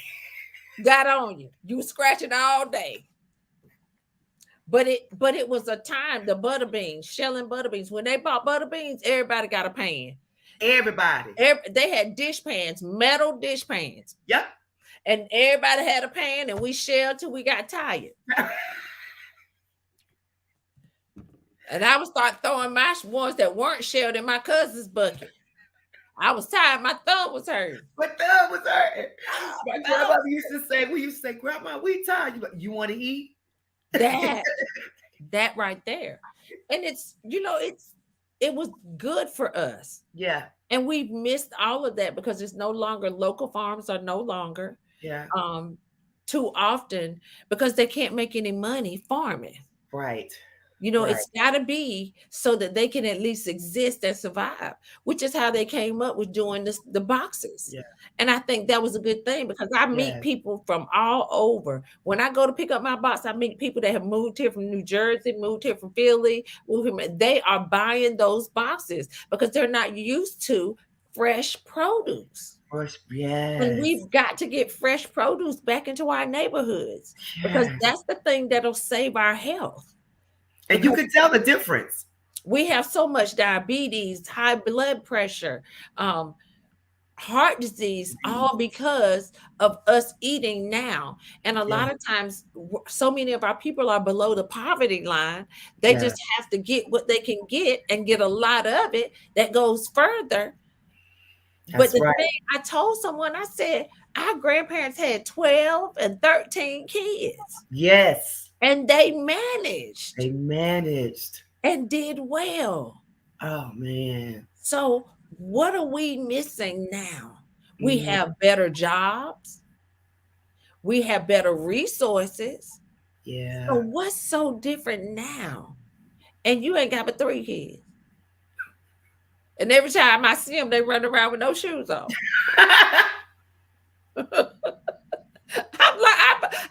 got on you. You were scratching all day. But it was a time, the butter beans, shelling butter beans. When they bought butter beans, everybody got a pan. Everybody. They had dish pans, metal dish pans. Yep. And everybody had a pan, and we shelled till we got tired. And I would start throwing my ones that weren't shelled in my cousin's bucket. I was tired. My thumb was hurting. My thumb was hurting. My grandmother used to say, Grandma, we tired. You want to eat? That right there. And it was good for us. Yeah. And we've missed all of that because it's no longer, local farms are no longer too often because they can't make any money farming. Right. It's got to be so that they can at least exist and survive, which is how they came up with doing the boxes. Yeah. And I think that was a good thing because I meet people from all over. When I go to pick up my box, I meet people that have moved here from New Jersey, moved here from Philly. They are buying those boxes because they're not used to fresh produce. Yes. And we've got to get fresh produce back into our neighborhoods because that's the thing that'll save our health. And you can tell the difference. We have so much diabetes, high blood pressure, heart disease, all because of us eating now. And a lot of times, so many of our people are below the poverty line. They just have to get what they can get and get a lot of it that goes further. But the thing, I told someone, I said, our grandparents had 12 and 13 kids. Yes. And they managed. And did well. Oh, man. So what are we missing now? We have better jobs. We have better resources. Yeah. So what's so different now? And you ain't got but 3 kids. And every time I see them, they run around with no shoes on.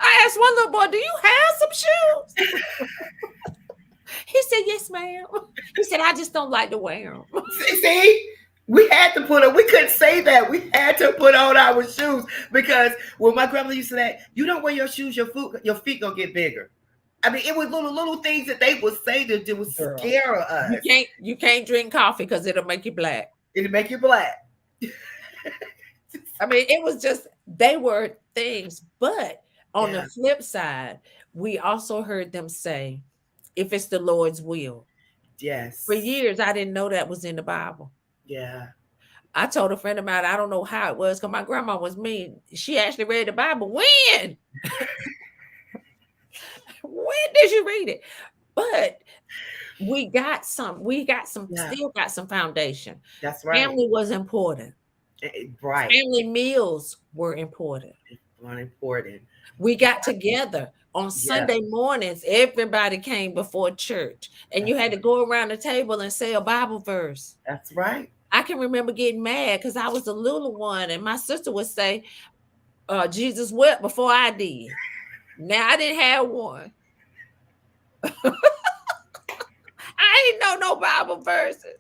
I asked one little boy, do you have some shoes? He said, yes, ma'am. He said, I just don't like to wear them. See? We had to we couldn't say that. We had to put on our shoes because when my grandmother used to say, you don't wear your shoes, your feet gonna get bigger. I mean, it was little things that they would say to would scare us. You can't drink coffee because it'll make you black. It'll make you black. I mean, it was just, they were things. But on the flip side, we also heard them say, if it's the Lord's will. Yes. For years, I didn't know that was in the Bible. Yeah. I told a friend of mine, I don't know how it was because my grandma was mean. She actually read the Bible. When? When did you read it? But Yeah, still got some foundation. that's right. Family was important. Right. Family meals were important. Unimportant. We got together on Yeah, Sunday mornings. Everybody came before church, and you that's had to right. go around the table and say a Bible verse. That's right. I can remember getting mad because I was the little one, and my sister would say, Jesus wept before I did. Now I didn't have one. I didn't know no Bible verses.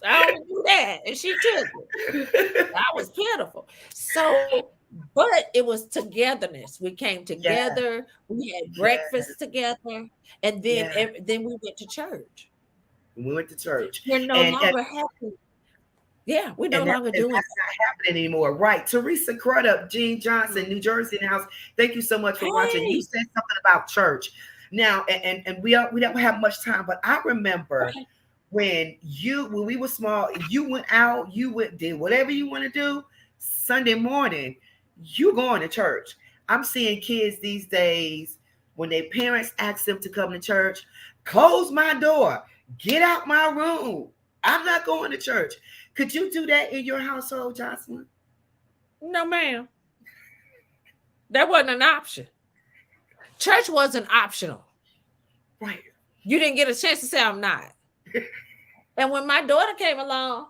I don't do that. And she took it. I was pitiful. So, but it was togetherness. We came Yeah, together, we had yeah, breakfast together, and then yeah. then we went to church. We went to church, We're no and longer happy. Yeah, we're no and longer that's doing not happening anymore. Right. Teresa Crudup, Gene Johnson, New Jersey in the house. Thank you so much for that. watching. You Hey, said something about church. Now, and we don't have much time, but I remember okay. when we were small, you went out, did whatever you want to do. Sunday morning, you going to church. I'm seeing kids these days when their parents ask them to come to church, close my door, get out my room. I'm not going to church. Could you do that in your household, Jocelyn? No, ma'am. That wasn't an option. Church wasn't optional. Right. You didn't get a chance to say I'm not. And when my daughter came along,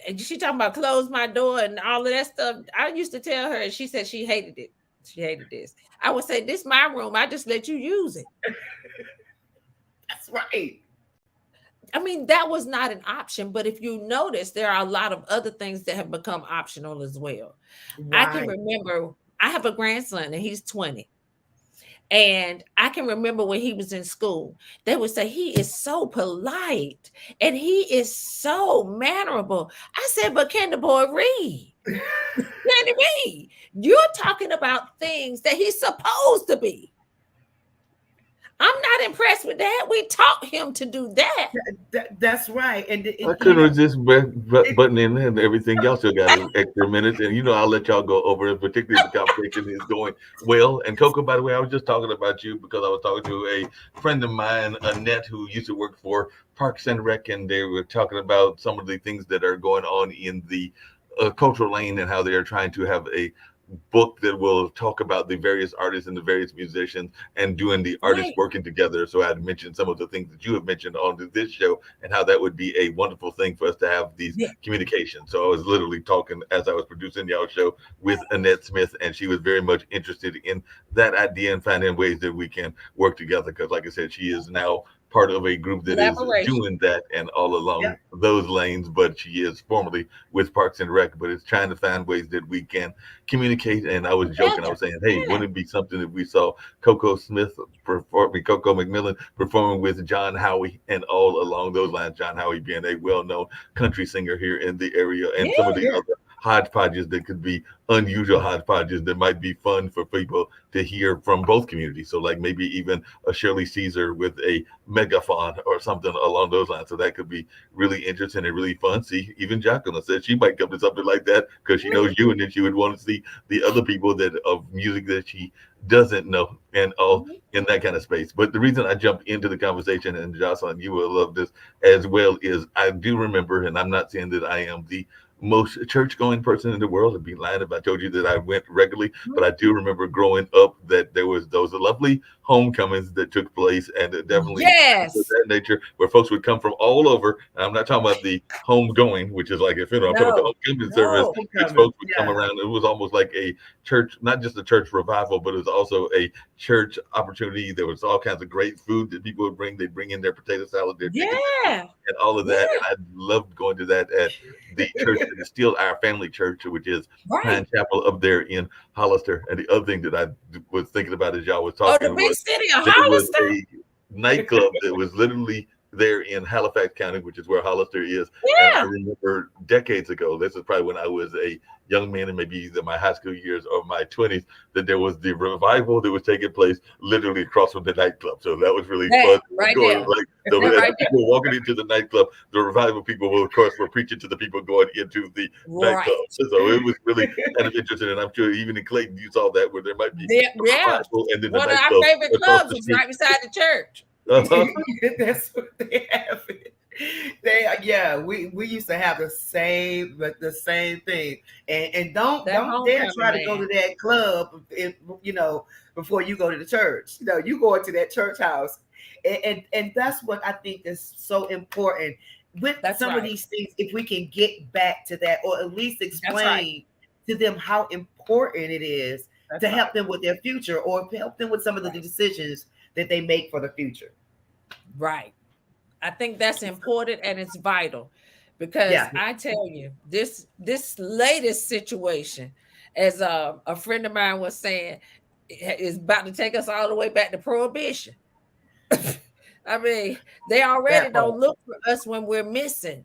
and she talking about close my door and all of that stuff, I used to tell her, and she said she hated it. She hated this. I would say, "This my room. I just let you use it." That's right. I mean, that was not an option. But if you notice, there are a lot of other things that have become optional as well. I can Right. remember I have a grandson, and he's 20. And I can remember when he was in school, they would say, he is so polite and he is so mannerable. I said, but can the boy read? Can he read? You're talking about things that he's supposed to be. I'm not impressed with that. We taught him to do that. That's right. And I you couldn't know, resist butting in and everything. Y'all still got an extra minute, and I'll let y'all go over it. Particularly if the conversation is going well. And Coco, by the way, I was just talking about you because I was talking to a friend of mine, Annette, who used to work for Parks and Rec, and they were talking about some of the things that are going on in the cultural lane and how they are trying to have a book that will talk about the various artists and the various musicians and doing the artists Right. working together. So I had mentioned some of the things that you have mentioned on this show and how that would be a wonderful thing for us to have these Yeah. communications. So I was literally talking as I was producing y'all show with Annette Smith, and she was very much interested in that idea and finding ways that we can work together. Because like I said, she is now part of a group that is Collaboration. doing that and all yeah, along those lanes, but she is formerly with Parks and Rec, but it's trying to find ways that we can communicate. And I was joking, I Together. was saying, hey, Yeah. wouldn't it be something if we saw Coco McMillan performing with John Howie and all along those lines, John Howie being a well-known country singer here in the area, and some of Yeah. the yeah, other hodgepodges that could be unusual hodgepodges that might be fun for people to hear from both communities. So like maybe even a Shirley Caesar with a megaphone or something along those lines. So that could be really interesting and really fun. See, even Jacqueline said she might come to something like that because she knows you, and then she would want to see the other people that of music that she doesn't know and all Mhm. in that kind of space. But the reason I jumped into the conversation, and Jocelyn, you will love this as well, is I do remember, and I'm not saying that I am the most church going person in the world. I'd be lying if I told you that I went regularly, but I do remember growing up that there was those lovely homecomings that took place, and definitely things of Yes. that nature where folks would come from all over. And I'm not talking about the homegoing, which is like a funeral. I'm talking about the No. homecoming service, No. which homecoming. folks would come Yeah, around. It was almost like a church, not just a church revival, but it was also a church opportunity. There was all kinds of great food that people would bring. They'd bring in their potato salad, their chicken tenders, Yeah. and all of that. Yeah. And I loved going to that at the church that is still our family church, which is Pine Right. Chapel up there in Hollister. And the other thing that I was thinking about as y'all was Oh, the talking big was city of there was Hollister. a nightclub that was literally there in Halifax County, which is where Hollister is. And I Yeah. remember decades ago, this is probably when I was a young man in maybe either my high school years or my 20s, that there was the revival that was taking place literally across from the nightclub. So that was really That fun. right Going there. like so That as right there. people were walking into the nightclub, the revival people were, of course, were preaching to the people going into the nightclub. Right. So it was really kind of interesting. And I'm sure even in Clayton, you saw that where there might be Yeah. a Yeah. revival and then the One of our nightclub favorite across clubs the was street. right beside the church. Uh-huh. That's what they have. We used to have the same thing, and don't That dare homecoming, try to go to man. that club if, before you go to the church. You go into that church house, and that's what I think is so important with That's some of right. these things. If we can get back to that, or at least That's right. explain to them how important it is That's to right. help them with their future, or help them with some of the Right. decisions that they make for the future. Right. I think that's important and it's vital because Yeah. I tell you, this latest situation, as a friend of mine was saying, is about to take us all the way back to prohibition. I mean, they already That part. don't look for us when we're missing,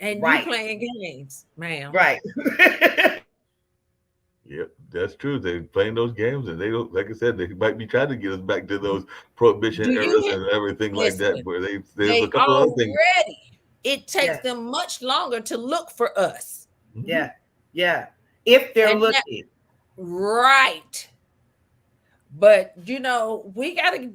and you Right. playing games, ma'am. Right. Yep, that's true. They're playing those games, and they don't. Like I said, they might be trying to get us back to those prohibition Do you eras hear? and everything like that. Listen, Where there's a they couple other things. already. It takes Yeah. them much longer to look for us. Yeah. Yeah. If they're And that- looking. Right. But we gotta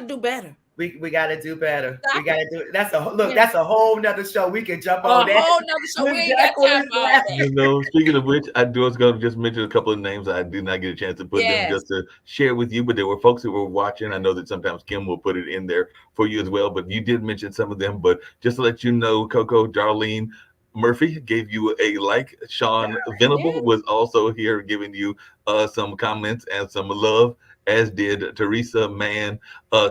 do better. We got to do better. Stop We got to do it. That's Yeah. that's a whole nother show. We can jump A on that. whole nother show. We ain't got time for all that. Speaking of which, I was going to just mention a couple of names. I did not get a chance to put them Yes. just to share with you, but there were folks that were watching. I know that sometimes Kim will put it in there for you as well, but you did mention some of them. But just to let you know, Coco, Darlene Murphy gave you a like. Sean Venable Yeah. was also here giving you some comments and some love, as did Teresa Mann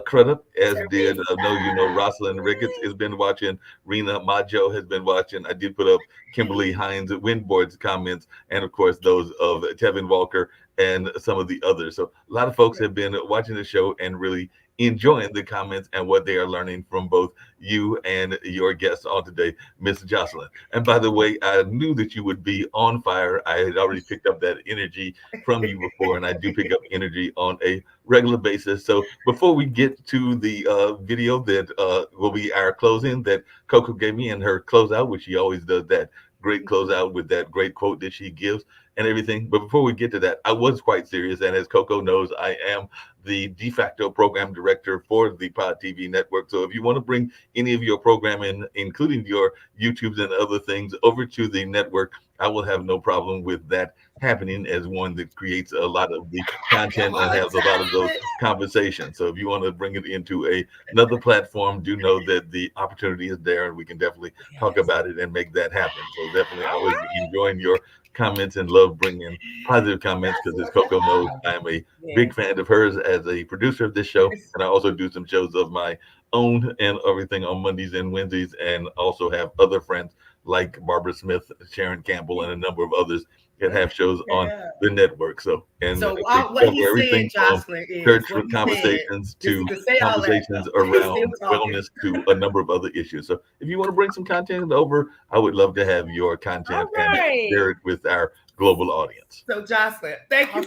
Crudup, as did Rosalind Ricketts has been watching. Rena Majo has been watching. I did put up Kimberly Hines Windboard's comments, and of course those of Tevin Walker and some of the others. So a lot of folks have been watching the show and really enjoying the comments and what they are learning from both you and your guests on today, Miss Jocelyn. And by the way, I knew that you would be on fire. I had already picked up that energy from you before, and I do pick up energy on a regular basis. So before we get to the video that will be our closing that Coco gave me in her closeout, which she always does that great closeout with that great quote that she gives and everything. But before we get to that, I was quite serious. And as Coco knows, I am the de facto program director for the Pod TV network. So if you want to bring any of your programming, including your YouTubes and other things, over to the network, I will have no problem with that happening, as one that creates a lot of the content and has a lot of those conversations. So if you want to bring it into another platform, do know that the opportunity is there, and we can definitely talk about it and make that happen. So definitely always enjoying your comments and love bringing positive comments, because as Coco knows, I'm a big fan of hers as a producer of this show, and I also do some shows of my own and everything on Mondays and Wednesdays, and also have other friends like Barbara Smith, Sharon Campbell, and a number of others that have shows on the network. So what he's saying, Jocelyn, is church what he conversations said, to you can say all that conversations stuff. around He's still talking. wellness to a number of other issues. So if you want to bring some content over, I would love to have your content and share it with our global audience. So Jocelyn, thank you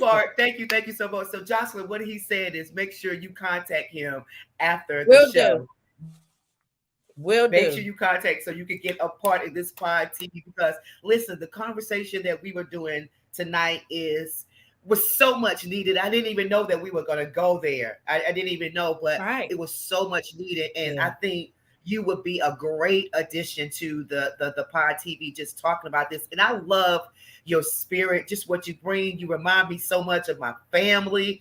so much. So Jocelyn, what he said is make sure you contact him after the show. Make sure you contact so you can get a part of this Pod TV, because listen, the conversation that we were doing tonight was so much needed. I didn't even know that we were going to go there. I didn't even know, but it was so much needed. And I think you would be a great addition to the Pod TV, just talking about this. And I love your spirit, just what you bring. You remind me so much of my family.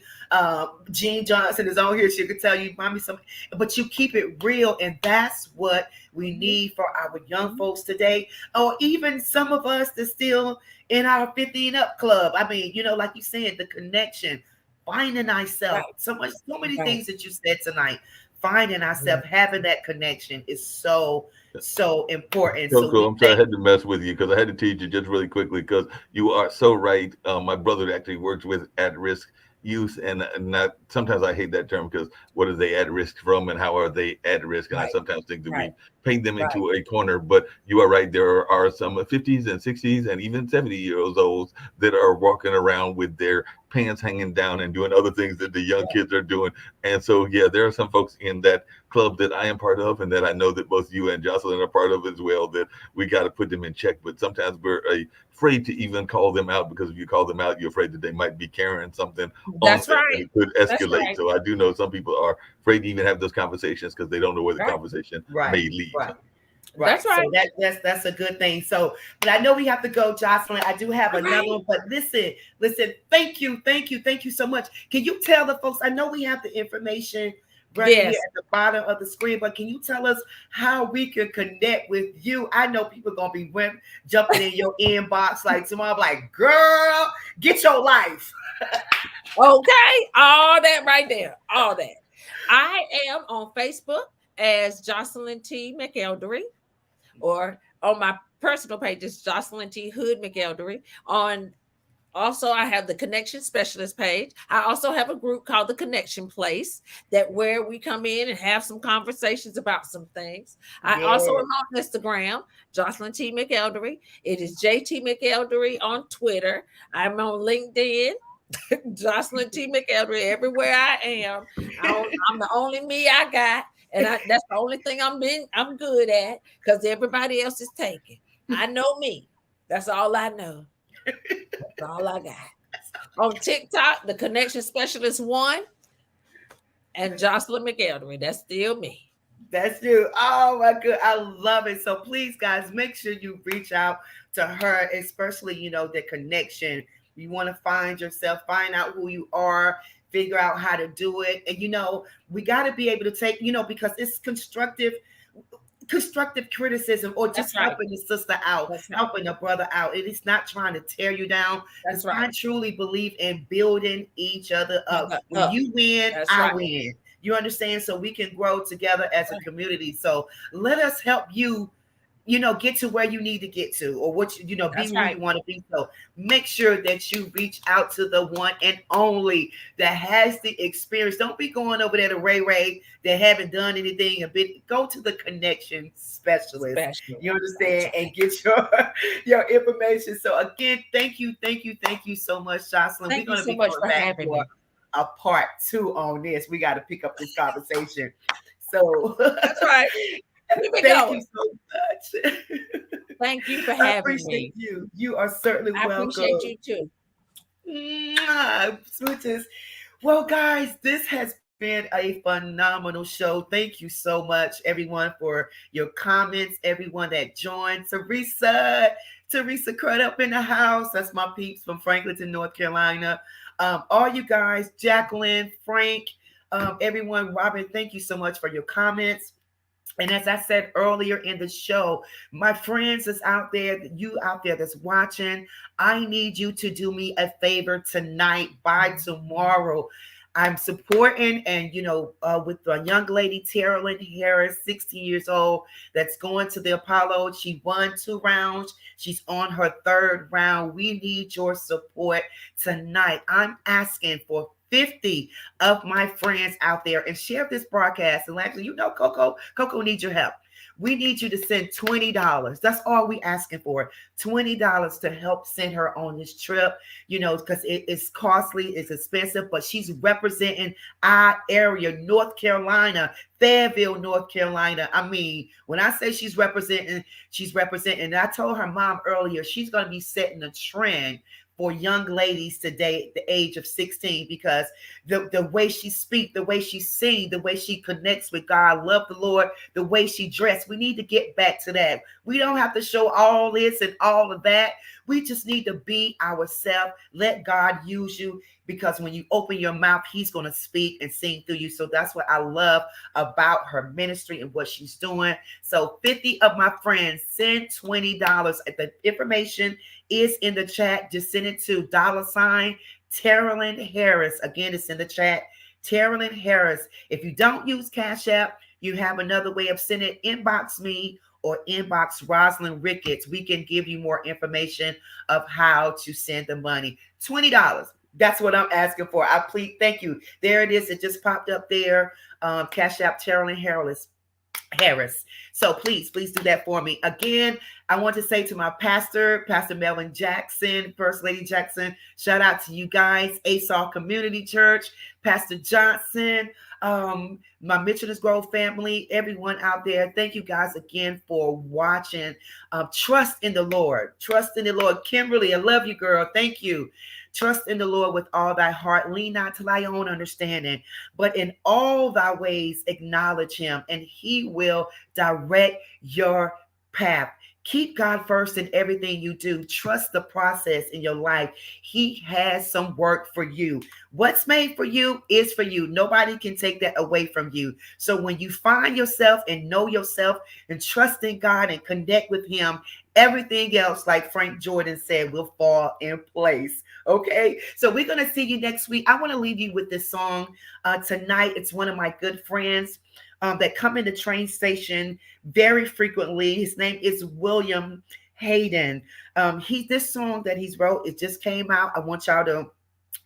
Jean Johnson is on here. She could tell you, remind me so much, but you keep it real. And that's what we need for our young folks today, or even some of us that's still in our 15 up club. I mean, like you said, the connection, finding ourselves, so many things that you said tonight. Finding ourselves, having that connection is so important. Coco, I'm sorry I had to mess with you, because I had to teach you just really quickly, because you are so right. My brother actually works with at-risk use, and not sometimes I hate that term because what are they at risk from and how are they at risk? And I Right. sometimes think that Right. we paint them Right. into a corner. But you are right, there are some 50s and 60s and even 70-year-olds that are walking around with their pants hanging down and doing other things that the young kids are doing. And so yeah, there are some folks in that club that I am part of and that I know that both you and Jocelyn are part of as well, that we got to put them in check. But sometimes we're afraid to even call them out, because if you call them out, you're afraid that they might be carrying something on That's them and right. it could That's escalate. right. So I do know some people are afraid to even have those conversations because they don't know where the Right. conversation Right. may lead. Right. Right. That's right. So that's a good thing. So, but I know we have to go, Jocelyn. I do have another one, but listen. Thank you so much. Can you tell the folks? I know we have the information right here Yes. at the bottom of the screen, but can you tell us how we can connect with you? I know people are gonna be jumping in your inbox like tomorrow, like, girl, get your life. Okay. All that right there. All that. I am on Facebook as Jocelyn T. McElderry, or on my personal page is Jocelyn T. Hood McElderry. Also, I have the Connection Specialist page. I also have a group called the Connection Place, that where we come in and have some conversations about some things. I also am on Instagram, Jocelyn T. McElderry. It is JT McElderry on Twitter. I'm on LinkedIn, Jocelyn T. McElderry. Everywhere I am, I'm the only me I got, and that's the only thing I'm good at, because everybody else is taken. I know me. That's all I know. That's all I got. On TikTok, the Connection Specialist 1 and Jocelyn McElderry. That's still me. That's you. Oh my God. I love it. So please, guys, make sure you reach out to her, especially, the connection. You want to find yourself, find out who you are, figure out how to do it. And, we got to be able to take, because it's constructive criticism, or just helping the sister out, helping the brother out. It is not trying to tear you down. That's right. I truly believe in building each other up. When you win, I win. You understand? So we can grow together as a community. So let us help you, get to where you need to get to, or what be where you want to be. So make sure that you reach out to the one and only that has the experience. Don't be going over there to Ray that haven't done anything. Go to the Connection Specialist. You understand? And get your information. So again, thank you so much, Jocelyn. Thank We're going to be going back for a part 2 on this. We got to pick up this conversation. So that's right. Thank you so much. Thank you for having me. You are certainly welcome. I appreciate you too. Smooches. Well, guys, this has been a phenomenal show. Thank you so much, everyone, for your comments, everyone that joined. Teresa Crud up in the house. That's my peeps from Franklinton, North Carolina. All you guys, Jacqueline, Frank, everyone, Robin, thank you so much for your comments. And as I said earlier in the show, my friends that's out there, you out there that's watching, I need you to do me a favor tonight. By tomorrow, I'm supporting, and with a young lady, Terrelyn Harris, 16 years old, that's going to the Apollo. She won 2 rounds. She's on her 3rd round. We need your support tonight. I'm asking for 50 of my friends out there, and share this broadcast. And actually, Coco needs your help. We need you to send $20. That's all we asking for. $20 to help send her on this trip, because it's costly, it's expensive, but she's representing our area, North Carolina, Fayetteville, North Carolina. I mean, when I say she's representing. And I told her mom earlier, she's going to be setting a trend for young ladies today at the age of 16, because the way she speaks, the way she sings, the way she connects with God, love the Lord, the way she dressed. We need to get back to that. We don't have to show all this and all of that. We just need to be ourselves. Let God use you, because when you open your mouth, he's going to speak and sing through you. So that's what I love about her ministry and what she's doing. So 50 of my friends, send $20. The information is in the chat. Just send it to $ Terrelyn Harris. Again, it's in the chat. Terrelyn Harris. If you don't use Cash App, you have another way of sending it. Inbox me or inbox Rosalind Ricketts. We can give you more information of how to send the money. $20. That's what I'm asking for. I please, thank you. There it is. It just popped up there. Cash App, Carolyn Harris. So please do that for me. Again, I want to say to my pastor, Pastor Melvin Jackson, First Lady Jackson, shout out to you guys, ASAL Community Church, Pastor Johnson, my Mitchell's Grove family, everyone out there. Thank you guys again for watching. Trust in the Lord. Trust in the Lord. Kimberly, I love you, girl. Thank you. Trust in the Lord with all thy heart. Lean not to thy own understanding, but in all thy ways acknowledge him, and he will direct your path. Keep God first in everything you do. Trust the process in your life. He has some work for you. What's made for you is for you. Nobody can take that away from you. So when you find yourself and know yourself and trust in God and connect with him, everything else, like Frank Jordan said, will fall in place. Okay, so we're going to see you next week. I want to leave you with this song tonight. It's one of my good friends that come in the train station very frequently. His name is William Hayden. This song that he's wrote, it just came out. I want y'all to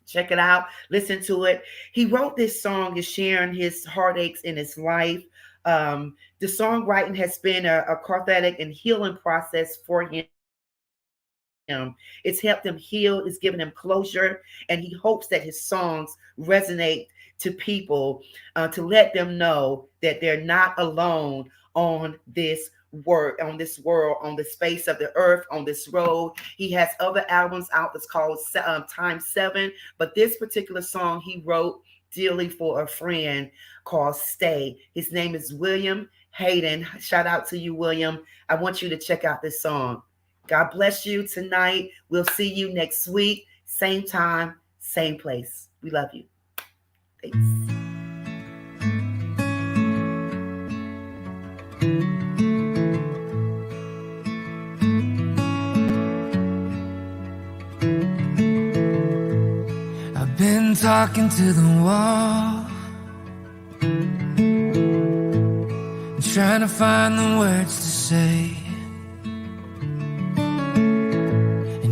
check it out, listen to it. He wrote this song, is sharing his heartaches in his life. The songwriting has been a cathartic and healing process for him. It's helped him heal, it's given him closure, and he hopes that his songs resonate to people, to let them know that they're not alone on this world, on the space of the earth, on this road. He has other albums out that's called Times 7, but this particular song he wrote dearly for a friend called Stay. His name is William Hayden. Shout out to you, William. I want you to check out this song. God bless you tonight. We'll see you next week. Same time, same place. We love you. Thanks. I've been talking to the wall, trying to find the words to say.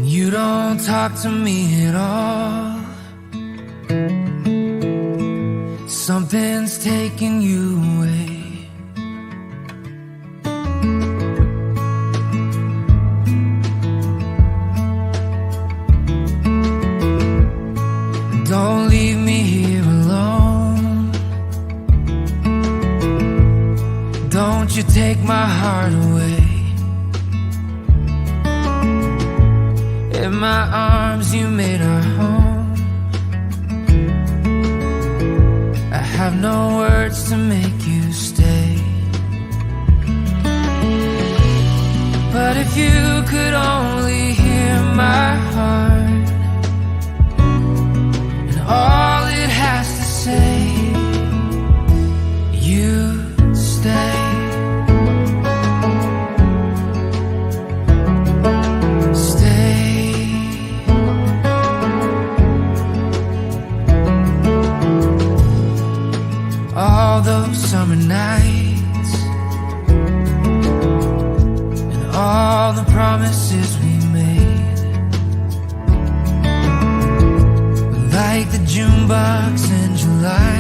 You don't talk to me at all. Something's taking you away. Don't leave me here alone. Don't you take my heart away. In my arms you made our home. I have no words to make you stay. But if you could only hear my heart and all it has to say, you'd stay. All those summer nights and all the promises we made, like the June box in July.